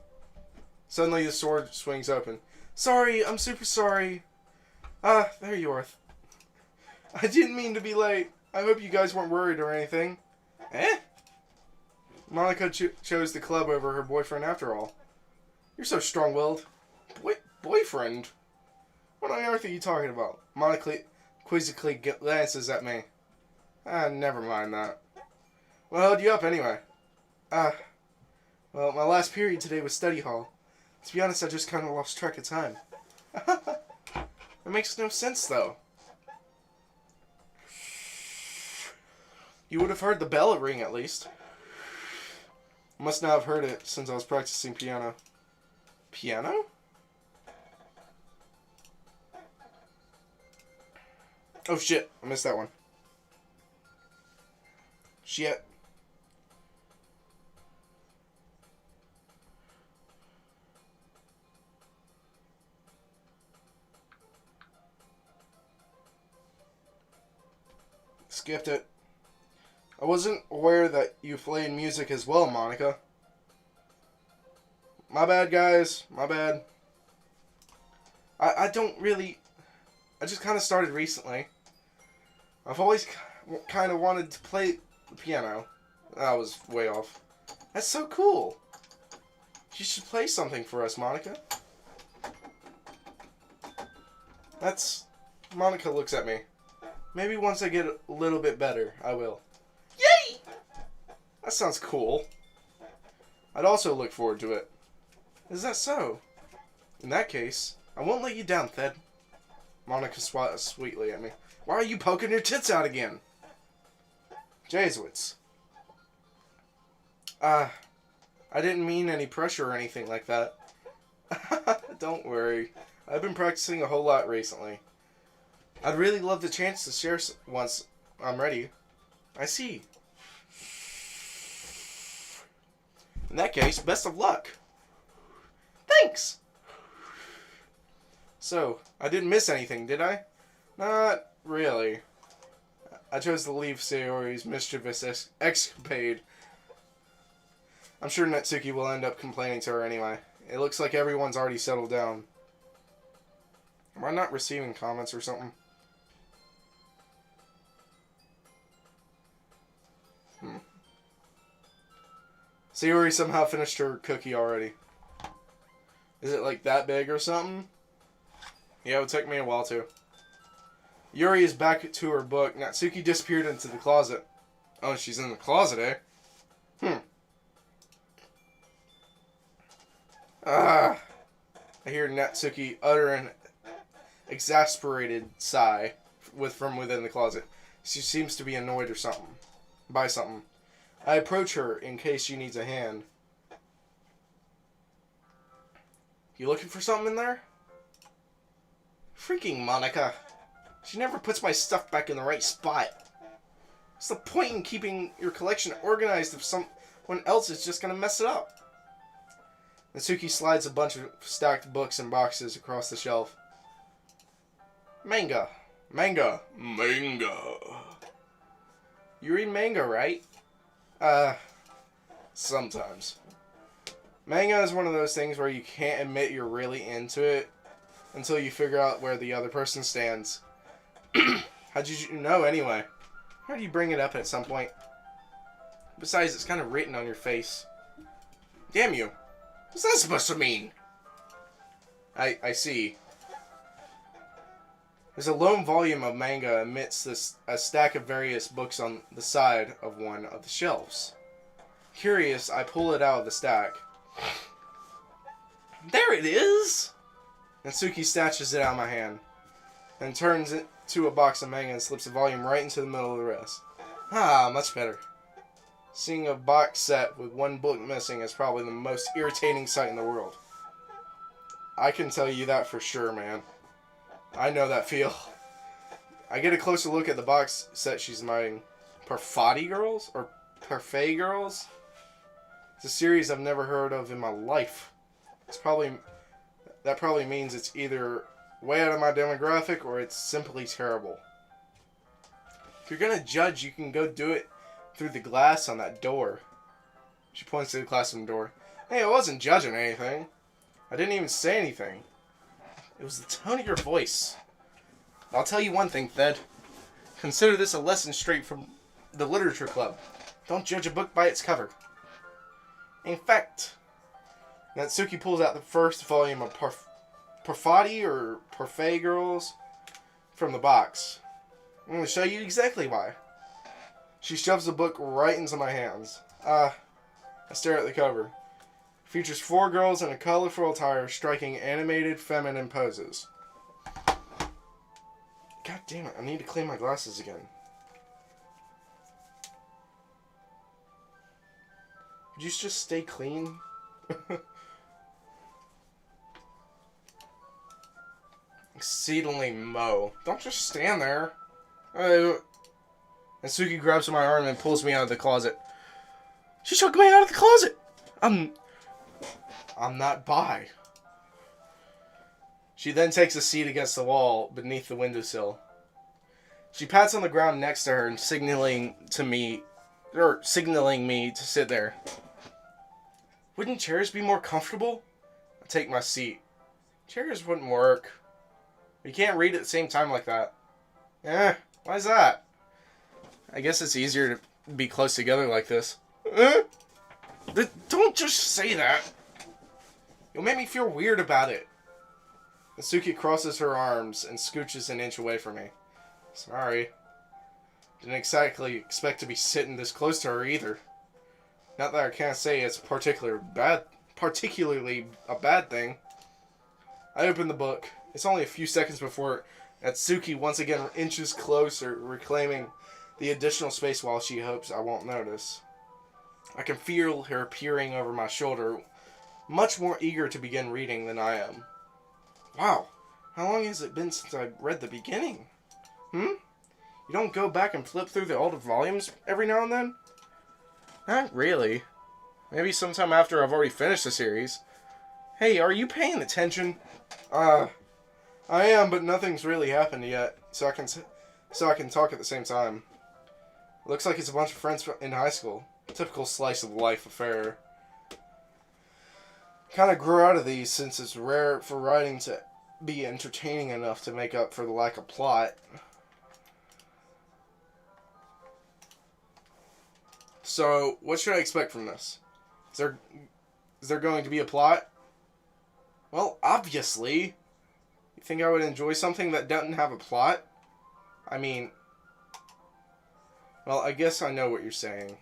Suddenly the sword swings open. Sorry, I'm super sorry. There you are. I didn't mean to be late. I hope you guys weren't worried or anything. Eh? Moooonikooo chose the club over her boyfriend after all. You're so strong-willed. Boyfriend? What on earth are you talking about? Moooonikooo quizzically glances at me. Never mind that. What held you up anyway? Well, my last period today was study hall. To be honest, I just kind of lost track of time. It makes no sense, though. You would have heard the bell ring, at least. I must not have heard it since I was practicing piano. Piano? Oh, shit. I missed that one. Shit. Skipped it. I wasn't aware that you played music as well, Moooonikooo. My bad, guys. My bad. I don't really... I just kind of started recently. I've always kind of wanted to play the piano. That was way off. That's so cool. You should play something for us, Moooonikooo. That's... Moooonikooo looks at me. Maybe once I get a little bit better, I will. Yay! That sounds cool. I'd also look forward to it. Is that so? In that case, I won't let you down, Thed. Moooonikooo swats sweetly at me. Why are you poking your tits out again? Jesuits. I didn't mean any pressure or anything like that. Don't worry. I've been practicing a whole lot recently. I'd really love the chance to share once I'm ready. I see. In that case, best of luck. Thanks! So, I didn't miss anything, did I? Not really. I chose to leave Sayori's mischievous escapade. I'm sure Natsuki will end up complaining to her anyway. It looks like everyone's already settled down. Am I not receiving comments or something? Sayori somehow finished her cookie already. Is it like that big or something? Yeah, it would take me a while too. Yuri is back to her book. Natsuki disappeared into the closet. Oh, she's in the closet, eh? I hear Natsuki utter an exasperated sigh from within the closet. She seems to be annoyed or something. By something. I approach her in case she needs a hand. You looking for something in there? Freaking Moooonikooo. She never puts my stuff back in the right spot. What's the point in keeping your collection organized if someone else is just going to mess it up? Natsuki slides a bunch of stacked books and boxes across the shelf. Manga. Manga. Manga. You read manga, right? Sometimes. Manga is one of those things where you can't admit you're really into it until you figure out where the other person stands. How did you know anyway? How do you bring it up at some point? Besides, it's kind of written on your face. Damn you. What's that supposed to mean? I see. There's a lone volume of manga amidst a stack of various books on the side of one of the shelves. Curious, I pull it out of the stack. There it is! Natsuki snatches it out of my hand, and turns it to a box of manga and slips the volume right into the middle of the rest. Ah, much better. Seeing a box set with one book missing is probably the most irritating sight in the world. I can tell you that for sure, man. I know that feel. I get a closer look at the box set she's buying. Parfati Girls? Or Parfait Girls? It's a series I've never heard of in my life. That probably means it's either way out of my demographic or it's simply terrible. If you're gonna judge, you can go do it through the glass on that door. She points to the classroom door. Hey, I wasn't judging anything. I didn't even say anything. It was the tone of your voice. I'll tell you one thing, Thed. Consider this a lesson straight from the literature club. Don't judge a book by its cover. In fact, Natsuki pulls out the first volume of Parfati or Parfait Girls from the box. I'm going to show you exactly why. She shoves the book right into my hands. I stare at the cover. It features 4 girls in a colorful attire striking animated feminine poses. God damn it, I need to clean my glasses again. Would you just stay clean? Exceedingly Mo. Don't just stand there. Natsuki grabs my arm and pulls me out of the closet. She took me out of the closet! I'm not bi. She then takes a seat against the wall beneath the windowsill. She pats on the ground next to her and signaling me to sit there. Wouldn't chairs be more comfortable? I take my seat. Chairs wouldn't work. You can't read at the same time like that. Why's that? I guess it's easier to be close together like this. Don't just say that. You'll make me feel weird about it. Natsuki crosses her arms and scooches an inch away from me. Sorry. Didn't exactly expect to be sitting this close to her either. Not that I can't say it's particularly a bad thing. I open the book. It's only a few seconds before Natsuki once again inches closer, reclaiming the additional space while she hopes I won't notice. I can feel her peering over my shoulder, much more eager to begin reading than I am. Wow, how long has it been since I read the beginning? You don't go back and flip through the older volumes every now and then? Not really. Maybe sometime after I've already finished the series. Hey, are you paying attention? I am, but nothing's really happened yet, so I can talk at the same time. Looks like it's a bunch of friends in high school. Typical slice of life affair. Kind of grew out of these since it's rare for writing to be entertaining enough to make up for the lack of plot. So, what should I expect from this? Is there going to be a plot? Well, obviously. You think I would enjoy something that doesn't have a plot? I mean, well, I guess I know what you're saying.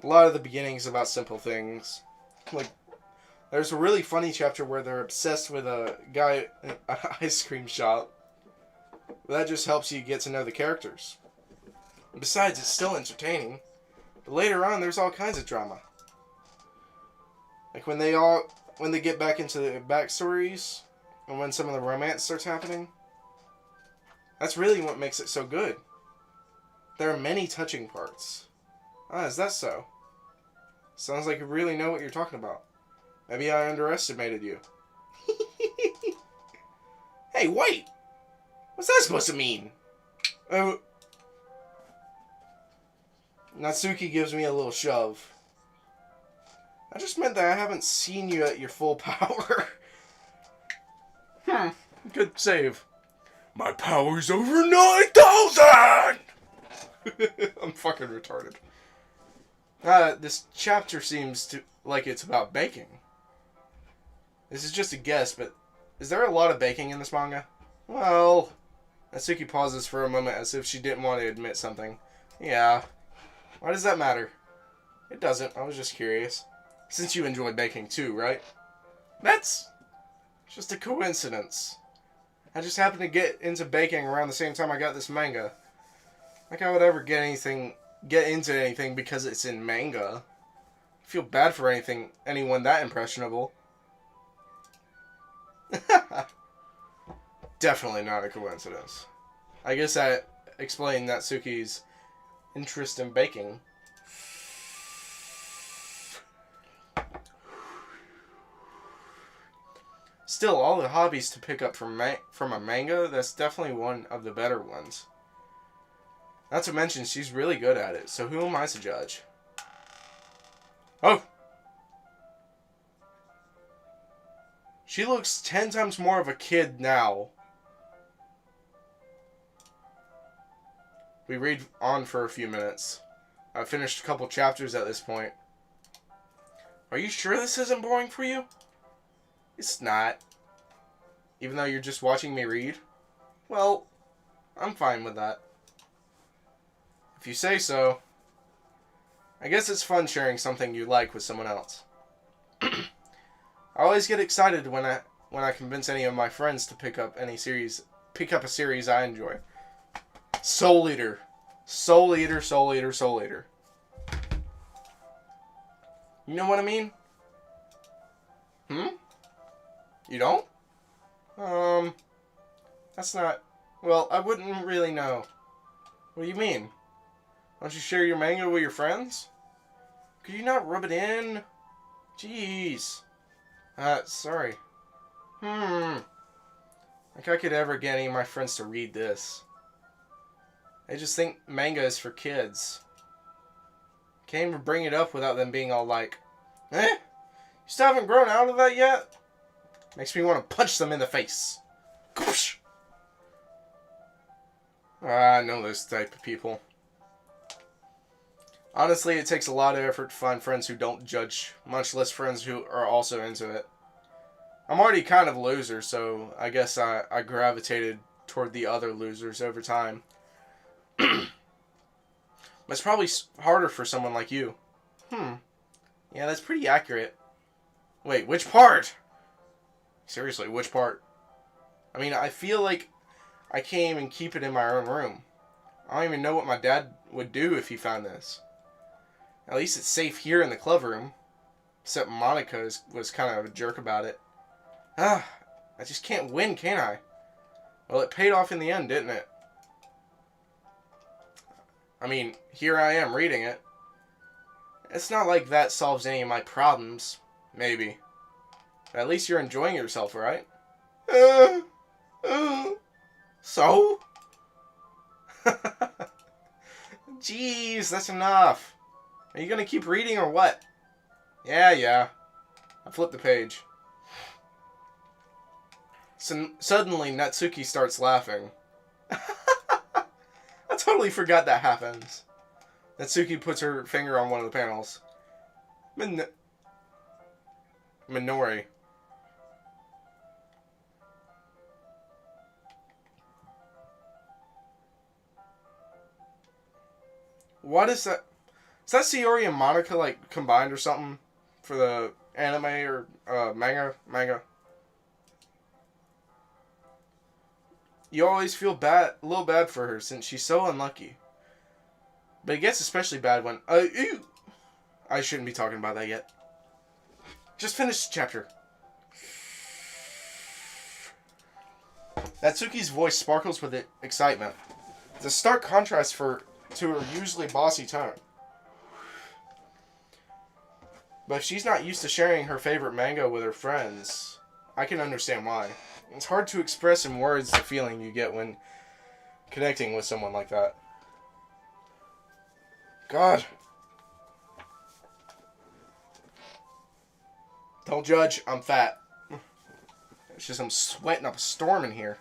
A lot of the beginning's about simple things. Like, there's a really funny chapter where they're obsessed with a guy in an ice cream shop. That just helps you get to know the characters. Besides, it's still entertaining. But later on, there's all kinds of drama. Like when they get back into the backstories, and when some of the romance starts happening. That's really what makes it so good. There are many touching parts. Is that so? Sounds like you really know what you're talking about. Maybe I underestimated you. Hey, wait! What's that supposed to mean? Natsuki gives me a little shove. I just meant that I haven't seen you at your full power. Good save. My power's over 9,000! I'm fucking retarded. This chapter seems like it's about baking. This is just a guess, but is there a lot of baking in this manga? Well, Natsuki pauses for a moment as if she didn't want to admit something. Yeah. Why does that matter? It doesn't. I was just curious. Since you enjoy baking too, right? That's just a coincidence. I just happened to get into baking around the same time I got this manga. Like I would ever get into anything because it's in manga. I feel bad for anyone that impressionable. Definitely not a coincidence. I guess that explained Natsuki's interest in baking. Still, all the hobbies to pick up from a manga, that's definitely one of the better ones. Not to mention, she's really good at it, so who am I to judge? Oh! She looks 10 times more of a kid now. We read on for a few minutes. I've finished a couple chapters at this point. Are you sure this isn't boring for you? It's not. Even though you're just watching me read? Well, I'm fine with that. If you say so. I guess it's fun sharing something you like with someone else. I always get excited when I convince any of my friends to pick up a series I enjoy. Soul Eater. Soul Eater, Soul Eater, Soul Eater. You know what I mean? You don't? That's not... Well, I wouldn't really know. What do you mean? Don't you share your manga with your friends? Could you not rub it in? Jeez. Sorry. Like I could ever get any of my friends to read this. They just think manga is for kids. Can't even bring it up without them being all like, you still haven't grown out of that yet? Makes me want to punch them in the face. I know those type of people. Honestly, it takes a lot of effort to find friends who don't judge, much less friends who are also into it. I'm already kind of a loser, so I guess I gravitated toward the other losers over time. But it's probably harder for someone like you. Yeah, that's pretty accurate. Wait, which part? Seriously, which part? I mean, I feel like I can't even keep it in my own room. I don't even know what my dad would do if he found this. At least it's safe here in the club room. Except Monica was kind of a jerk about it. I just can't win, can I? Well, it paid off in the end, didn't it? I mean, here I am reading it. It's not like that solves any of my problems. Maybe. But at least you're enjoying yourself, right? So? Jeez, that's enough. Are you gonna keep reading or what? Yeah. I flipped the page. So suddenly, Natsuki starts laughing. I totally forgot that happens. Natsuki puts her finger on one of the panels. Minori. What is that? Is that Sayori and Monica like combined or something for the anime or manga? You always feel a little bad for her since she's so unlucky. But it gets especially bad when ew. I shouldn't be talking about that yet. Just finish the chapter. Natsuki's voice sparkles with excitement. It's a stark contrast to her usually bossy tone. But if she's not used to sharing her favorite manga with her friends, I can understand why. It's hard to express in words the feeling you get when connecting with someone like that. God. Don't judge, I'm fat. It's just I'm sweating up a storm in here.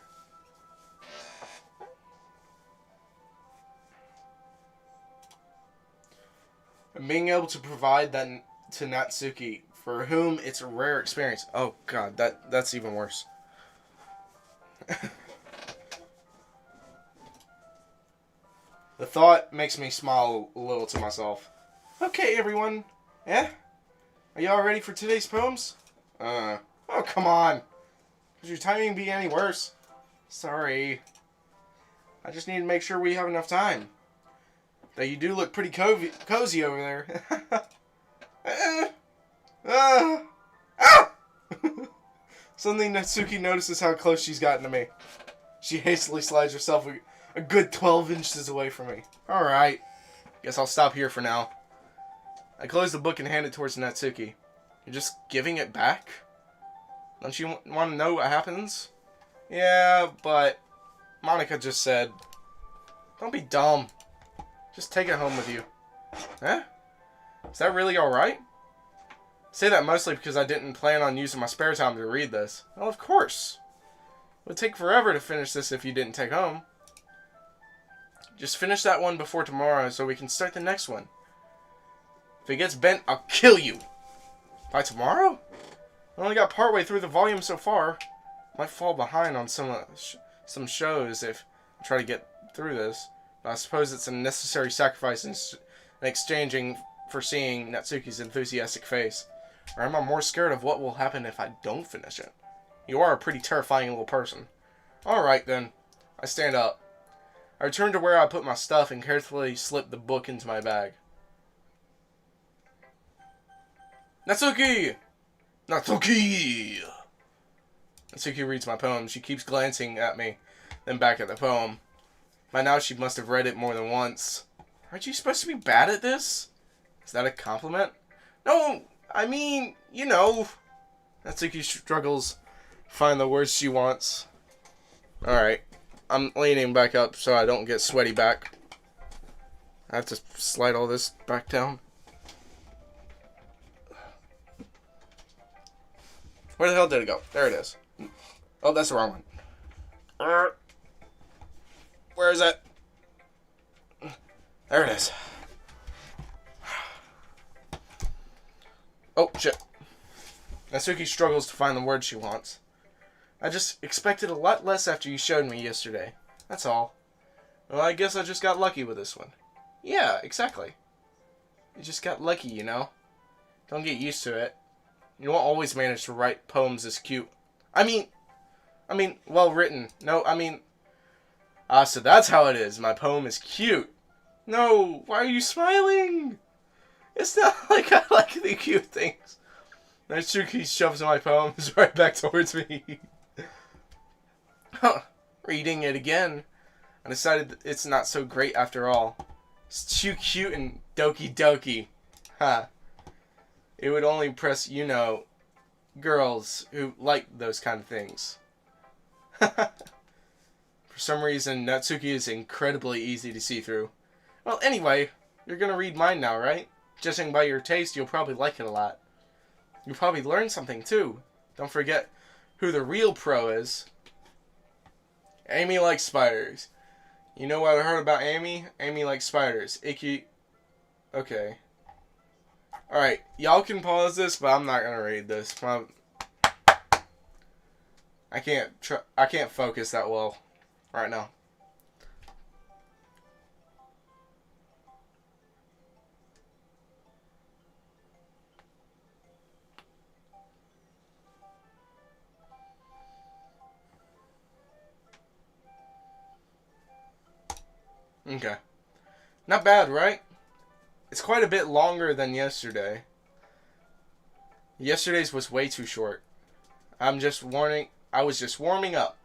And being able to provide that to Natsuki, for whom it's a rare experience. Oh god, that's even worse. The thought makes me smile a little to myself. Okay, everyone. Are y'all ready for today's poems? Oh, come on. Could your timing be any worse? Sorry. I just need to make sure we have enough time. Though you do look pretty cozy over there. Suddenly Natsuki notices how close she's gotten to me. She hastily slides herself a good 12 inches away from me. Alright. Guess I'll stop here for now. I close the book and hand it towards Natsuki. You're just giving it back? Don't you want to know what happens? Yeah, but Monica just said, don't be dumb. Just take it home with you. Huh? Is that really alright? I say that mostly because I didn't plan on using my spare time to read this. Well, of course. It would take forever to finish this if you didn't take home. Just finish that one before tomorrow so we can start the next one. If it gets bent, I'll kill you. By tomorrow? I only got partway through the volume so far. Might fall behind on some shows if I try to get through this. But I suppose it's a necessary sacrifice in exchanging for seeing Natsuki's enthusiastic face. Or am I more scared of what will happen if I don't finish it? You are a pretty terrifying little person. Alright then. I stand up. I return to where I put my stuff and carefully slip the book into my bag. Natsuki! Natsuki! Natsuki reads my poem. She keeps glancing at me, then back at the poem. By now she must have read it more than once. Aren't you supposed to be bad at this? Is that a compliment? No, I mean, you know. Natsuki struggles to find the words she wants. Alright. I'm leaning back up so I don't get sweaty back. I have to slide all this back down. Where the hell did it go? There it is. Oh, that's the wrong one. Where is it? There it is. Oh, shit. Natsuki struggles to find the word she wants. I just expected a lot less after you showed me yesterday. That's all. Well, I guess I just got lucky with this one. Yeah, exactly. You just got lucky, you know? Don't get used to it. You won't always manage to write poems this cute. I mean, well written. No, so that's how it is. My poem is cute. No, why are you smiling? It's not like I like the cute things. Natsuki shoves my poems right back towards me. Reading it again, I decided that it's not so great after all. It's too cute and doki doki. Ha. It would only impress, you know, girls who like those kind of things. For some reason, Natsuki is incredibly easy to see through. Well, anyway, you're gonna read mine now, right? Judging by your taste, you'll probably like it a lot. You'll probably learn something, too. Don't forget who the real pro is. Amy likes spiders. You know what I heard about Amy? Amy likes spiders. Icky. Okay. Alright, y'all can pause this, but I'm not gonna read this. I can't focus that well right now. Okay. Not bad, right? It's quite a bit longer than yesterday. Yesterday's was way too short. I was just warming up.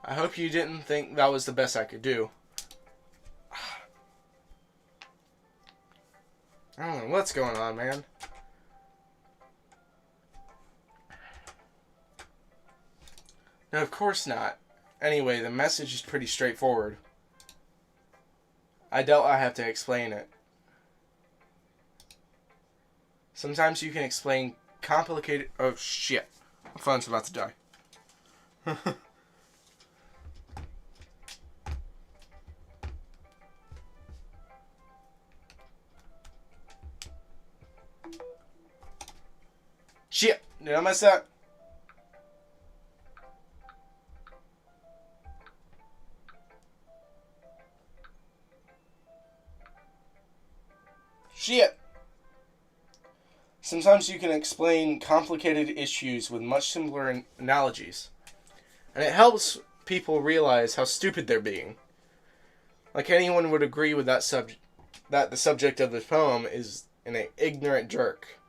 I hope you didn't think that was the best I could do. I don't know what's going on, man. No, of course not. Anyway, the message is pretty straightforward. I doubt I have to explain it. Sometimes you can explain complicated... Oh, shit. My phone's about to die. Shit! Did I mess up? Shit! Sometimes you can explain complicated issues with much simpler analogies. And it helps people realize how stupid they're being. Like anyone would agree with that the subject of this poem is an ignorant jerk.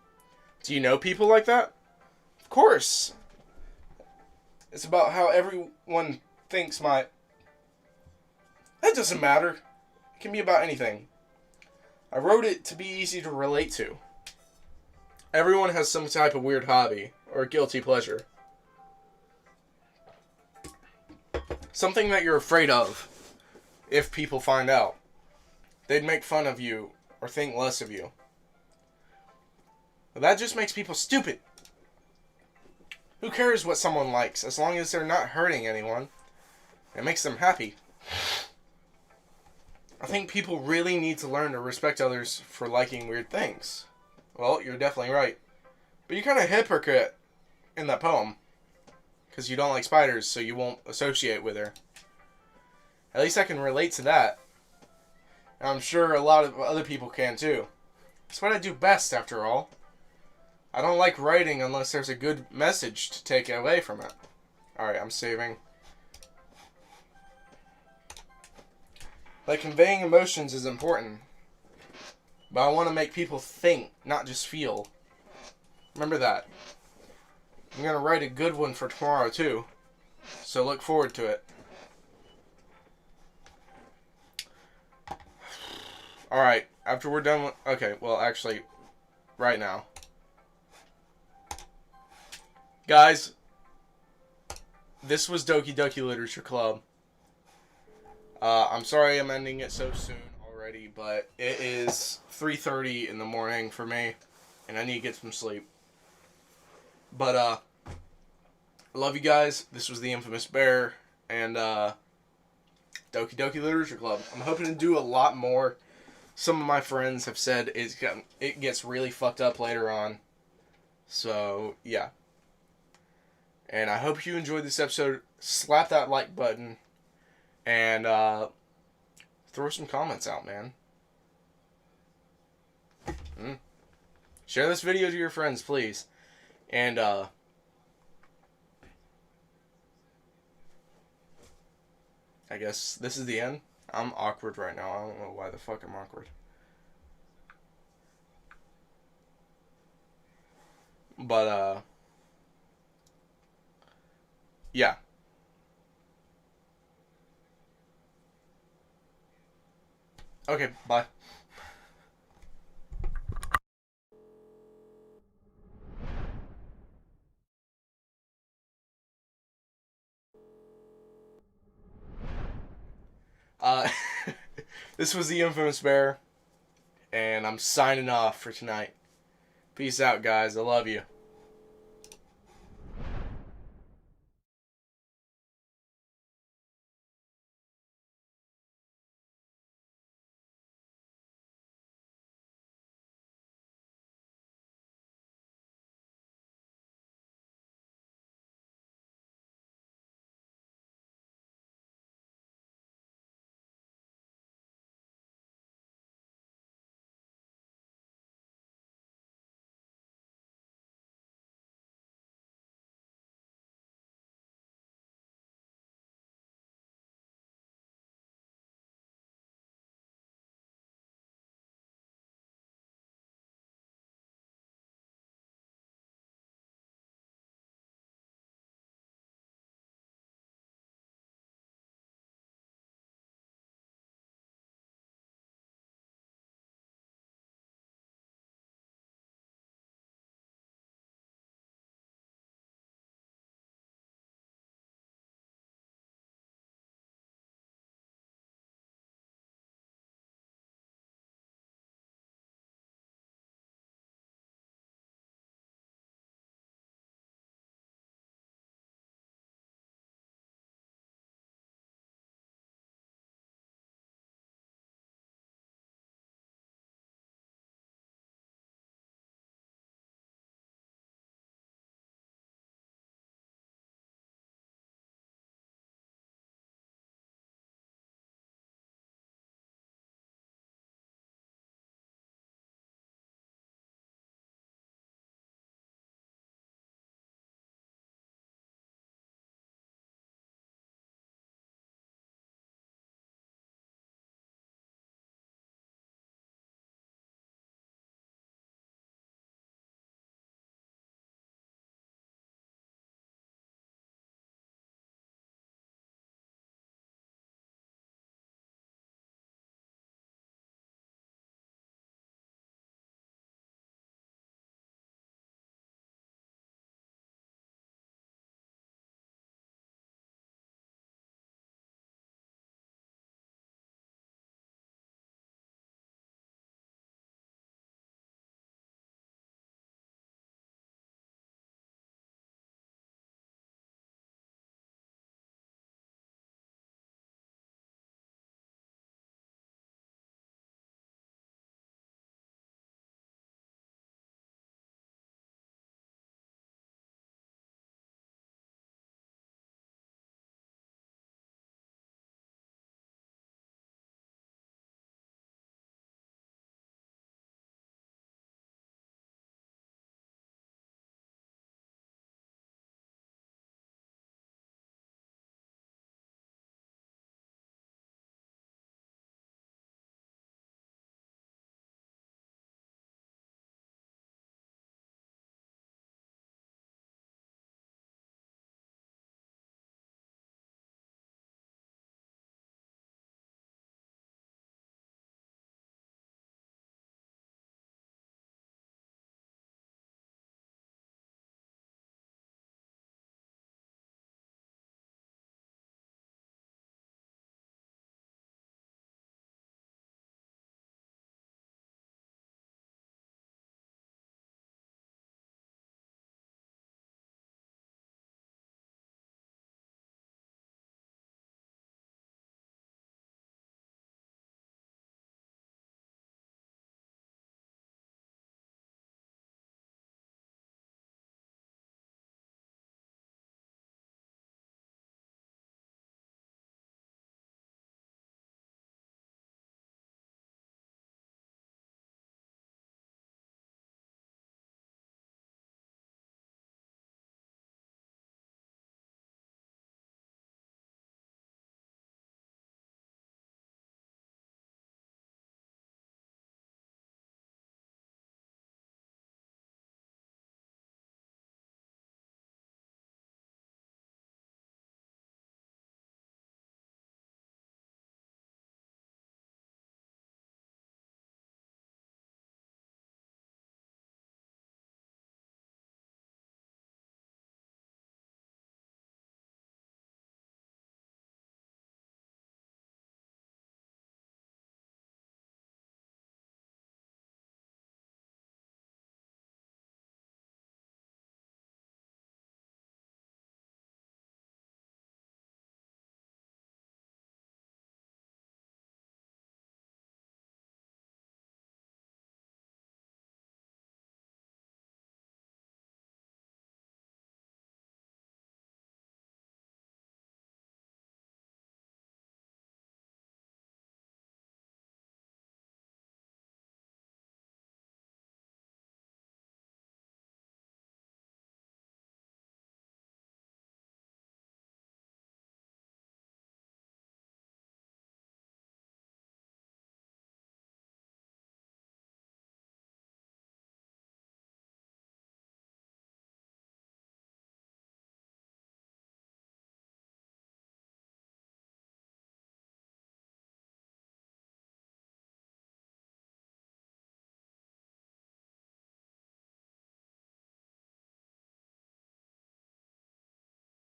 Do you know people like that? Of course. It's about how everyone thinks That doesn't matter. It can be about anything. I wrote it to be easy to relate to. Everyone has some type of weird hobby or guilty pleasure. Something that you're afraid of if people find out. They'd make fun of you or think less of you. But that just makes people stupid. Who cares what someone likes as long as they're not hurting anyone? It makes them happy. I think people really need to learn to respect others for liking weird things. Well, you're definitely right. But you're kind of a hypocrite in that poem. Because you don't like spiders, so you won't associate with her. At least I can relate to that. And I'm sure a lot of other people can too. It's what I do best, after all. I don't like writing unless there's a good message to take away from it. Alright, I'm saving. Like, conveying emotions is important. But I want to make people think, not just feel. Remember that. I'm going to write a good one for tomorrow, too. So look forward to it. Alright, after we're done with... Okay, well, actually, right now. Guys, this was Doki Doki Literature Club. I'm sorry I'm ending it so soon already, but it is 3:30 in the morning for me, and I need to get some sleep. But, I love you guys. This was the Infamous Bear, and, Doki Doki Literature Club. I'm hoping to do a lot more. Some of my friends have said it gets really fucked up later on. So, yeah. And I hope you enjoyed this episode. Slap that like button. And throw some comments out, man. Share this video to your friends, please. And I guess this is the end. I'm awkward right now. I don't know why the fuck I'm awkward. But yeah. Okay, bye. This was the Infamous Bear, and I'm signing off for tonight. Peace out, guys. I love you.